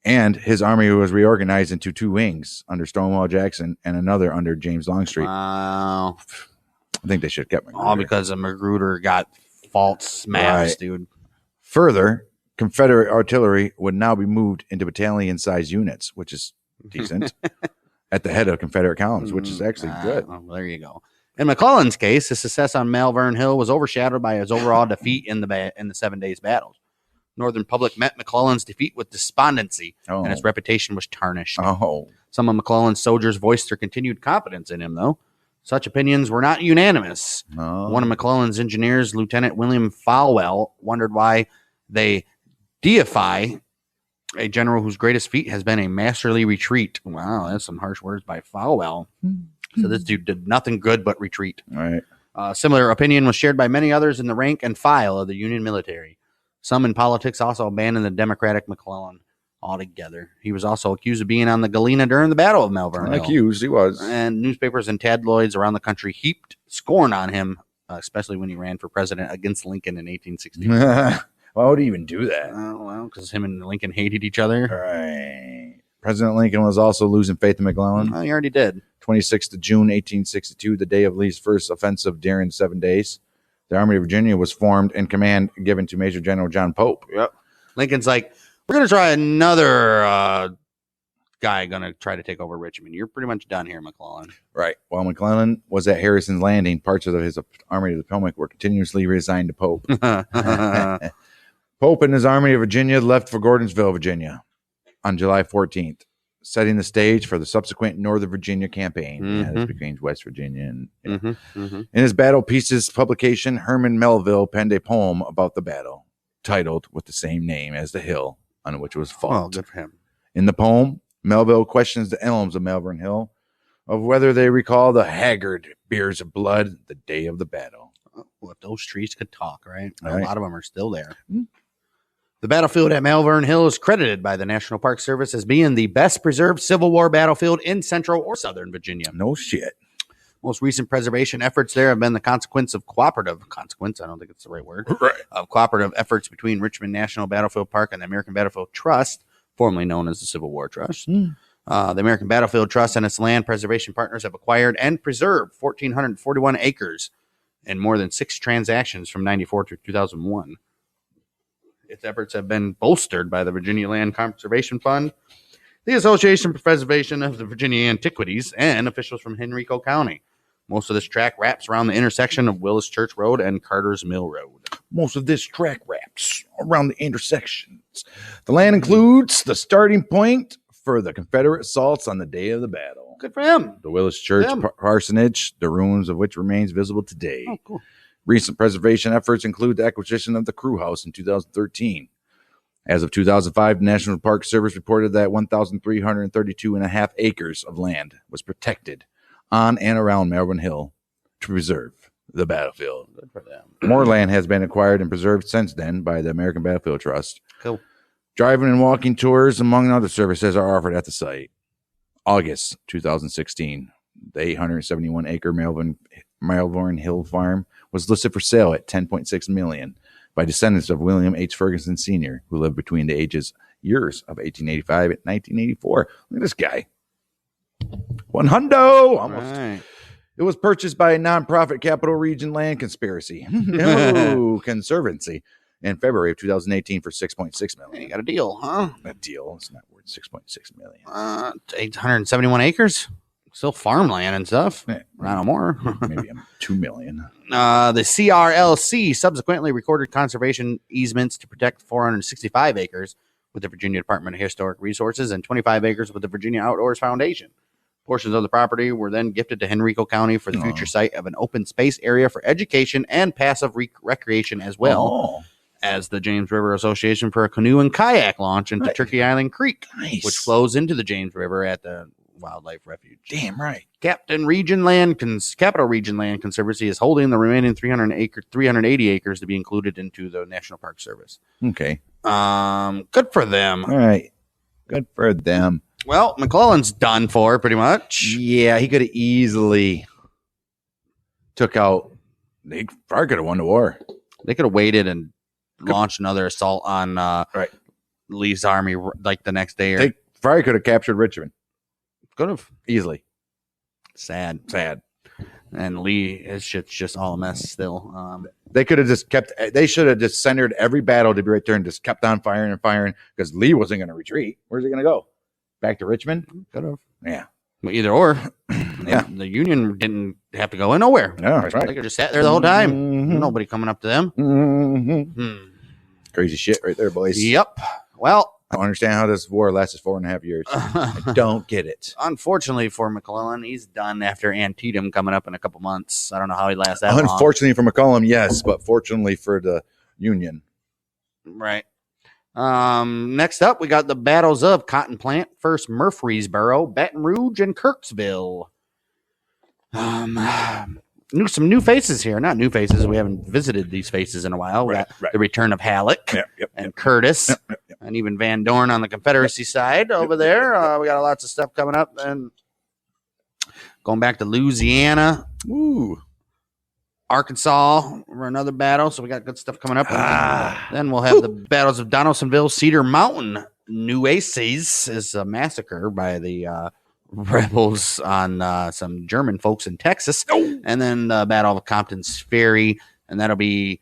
And his army was reorganized into 2 wings under Stonewall Jackson and another under James Longstreet. Wow. I think they should have kept Magruder. All because of Magruder got false maps, dude. Further, Confederate artillery would now be moved into battalion-sized units, which is decent, at the head of Confederate columns, which is actually good. Well, there you go. In McClellan's case, his success on Malvern Hill was overshadowed by his overall defeat in the 7 days battles. Northern public met McClellan's defeat with despondency, and his reputation was tarnished. Some of McClellan's soldiers voiced their continued confidence in him, though. Such opinions were not unanimous. One of McClellan's engineers, Lieutenant William Falwell, wondered why they deify a general whose greatest feat has been a masterly retreat. Wow, that's some harsh words by Falwell. So this dude did nothing good but retreat. All right. Similar opinion was shared by many others in the rank and file of the Union military. Some in politics also abandoned the Democratic McClellan altogether. He was also accused of being on the Galena during the Battle of Malvern Hill. Accused, he was. And newspapers and tabloids around the country heaped scorn on him, especially when he ran for president against Lincoln in 1860. Why would he even do that? Well, because him and Lincoln hated each other. Right. President Lincoln was also losing faith in McClellan. Well, he already did. 26th of June, 1862, the day of Lee's first offensive during 7 days. The Army of Virginia was formed and command given to Major General John Pope. Yep. Lincoln's like, we're going to try another guy going to try to take over Richmond. You're pretty much done here, McClellan. Right. While McClellan was at Harrison's Landing, parts of his Army of the Potomac were continuously reassigned to Pope. Pope and his Army of Virginia left for Gordonsville, Virginia on July 14th, setting the stage for the subsequent Northern Virginia campaign. This became West Virginia. And, In his Battle Pieces publication, Herman Melville penned a poem about the battle, titled with the same name as the hill on which it was fought. Oh, good for him. In the poem, Melville questions the elms of Malvern Hill of whether they recall the haggard beers of blood the day of the battle. Well, if those trees could talk, right? Right. A lot of them are still there. The battlefield at Malvern Hill is credited by the National Park Service as being the best preserved Civil War battlefield in central or southern Virginia. No shit. Most recent preservation efforts there have been the consequence, I don't think it's the right word, of cooperative efforts between Richmond National Battlefield Park and the American Battlefield Trust, formerly known as the Civil War Trust. The American Battlefield Trust and its land preservation partners have acquired and preserved 1,441 acres in more than 6 transactions from 94 to 2001. Its efforts have been bolstered by the Virginia Land Conservation Fund, the Association for Preservation of the Virginia Antiquities, and officials from Henrico County. Most of this track wraps around the intersection of Willis Church Road and Carter's Mill Road. Most of this track wraps around the intersections. The land includes the starting point for the Confederate assaults on the day of the battle. Good for him. The Willis Church parsonage, the ruins of which remains visible today. Oh, cool. Recent preservation efforts include the acquisition of the Crew House in 2013. As of 2005, the National Park Service reported that 1,332.5 acres of land was protected on and around Malvern Hill to preserve the battlefield. Good for them. More land has been acquired and preserved since then by the American Battlefield Trust. Cool. Driving and walking tours, among other services, are offered at the site. August 2016, the 871-acre Malvern Hill farm was listed for sale at $10.6 million by descendants of William H. Ferguson Sr., who lived between the years of 1885 and 1984. Look at this guy. One hundo! Almost. Right. It was purchased by a nonprofit Capital Region Land Conservancy in February of 2018 for $6.6 million. You got a deal, huh? That deal is not worth $6.6 million. 871 acres? Still farmland and stuff. Yeah. Not no more. Maybe $2 million. The CRLC subsequently recorded conservation easements to protect 465 acres with the Virginia Department of Historic Resources and 25 acres with the Virginia Outdoors Foundation. Portions of the property were then gifted to Henrico County for the future site of an open space area for education and passive recreation, as well as the James River Association for a canoe and kayak launch into Turkey Island Creek, which flows into the James River at the Wildlife Refuge. Damn right. Capital Region Land Conservancy is holding the remaining 380 acres to be included into the National Park Service. Okay. Good for them. All right. Good for them. Well, McClellan's done for pretty much. Yeah, he could have easily took out. They probably could have won the war. They could have waited and launched another assault on Lee's army like the next day. They probably could have captured Richmond. Could have. Easily. Sad. And Lee, his shit's just all a mess still. they could have just kept. They should have just centered every battle to be right there and just kept on firing because Lee wasn't going to retreat. Where's he going to go? Back to Richmond? Could have. Yeah. But either or. Yeah. The Union didn't have to go nowhere. No, that's right. They could just sat there the whole time. Mhm. Nobody coming up to them. Mm-hmm. Crazy shit right there, boys. Yep. Well, I don't understand how this war lasted 4.5 years. I don't get it. unfortunately for McClellan, he's done after Antietam coming up in a couple months. I don't know how he lasts that long. Unfortunately for McClellan, yes, but fortunately for the Union. Right. Next up, we got the battles of Cotton Plant, first Murfreesboro, Baton Rouge, and Kirksville. Some new faces here. Not new faces. We haven't visited these faces in a while. We got the return of Halleck and Curtis and even Van Dorn on the Confederacy side over there. We got lots of stuff coming up. And going back to Louisiana. Ooh. Arkansas for another battle. So we got good stuff coming up. Then we'll have the battles of Donaldsonville, Cedar Mountain. Nueces is a massacre by the rebels on some German folks in Texas. And then the Battle of Compton's Ferry. And that'll be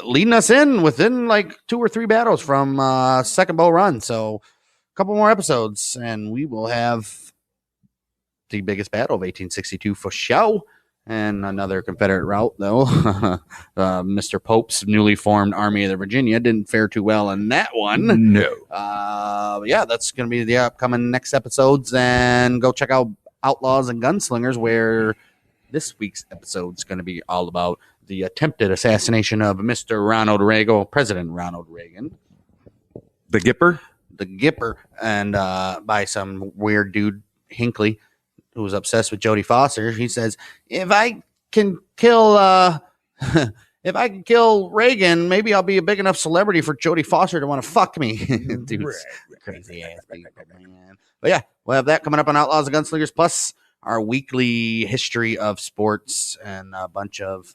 leading us within like 2 or 3 battles from Second Bow Run. So a couple more episodes and we will have the biggest battle of 1862 for show. And another Confederate route, though. Mr. Pope's newly formed Army of the Virginia didn't fare too well in that one. No. Yeah, that's going to be the upcoming next episodes. And go check out Outlaws and Gunslingers, where this week's episode is going to be all about the attempted assassination of Mr. Ronald Reagan, President Ronald Reagan. The Gipper? The Gipper, and by some weird dude, Hinckley, who was obsessed with Jodie Foster. He says, if I can kill Reagan, maybe I'll be a big enough celebrity for Jodie Foster to want to fuck me. Dude's crazy ass people, man. But yeah, we'll have that coming up on Outlaws and Gunslingers, plus our weekly history of sports and a bunch of.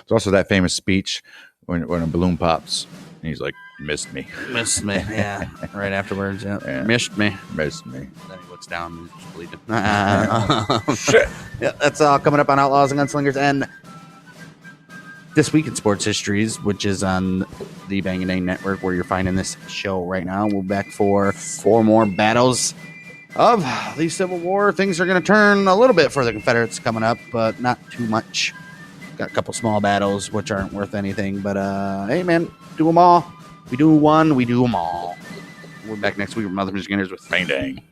It's also that famous speech when a balloon pops and he's like, missed me. Yeah. Right afterwards. Yeah. Missed me. Then he looks down and just bleeding. Shit. Yeah, that's all coming up on Outlaws and Gunslingers. And This Week in Sports Histories, which is on the Bang and Dang Network, where you're finding this show right now. We'll be back for 4 more battles of the Civil War. Things are going to turn a little bit for the Confederates coming up, but not too much. Got a couple small battles, which aren't worth anything. But, hey, man, do them all. We do one, we do them all. We're back next week with Mother Beginners with Bang Dang.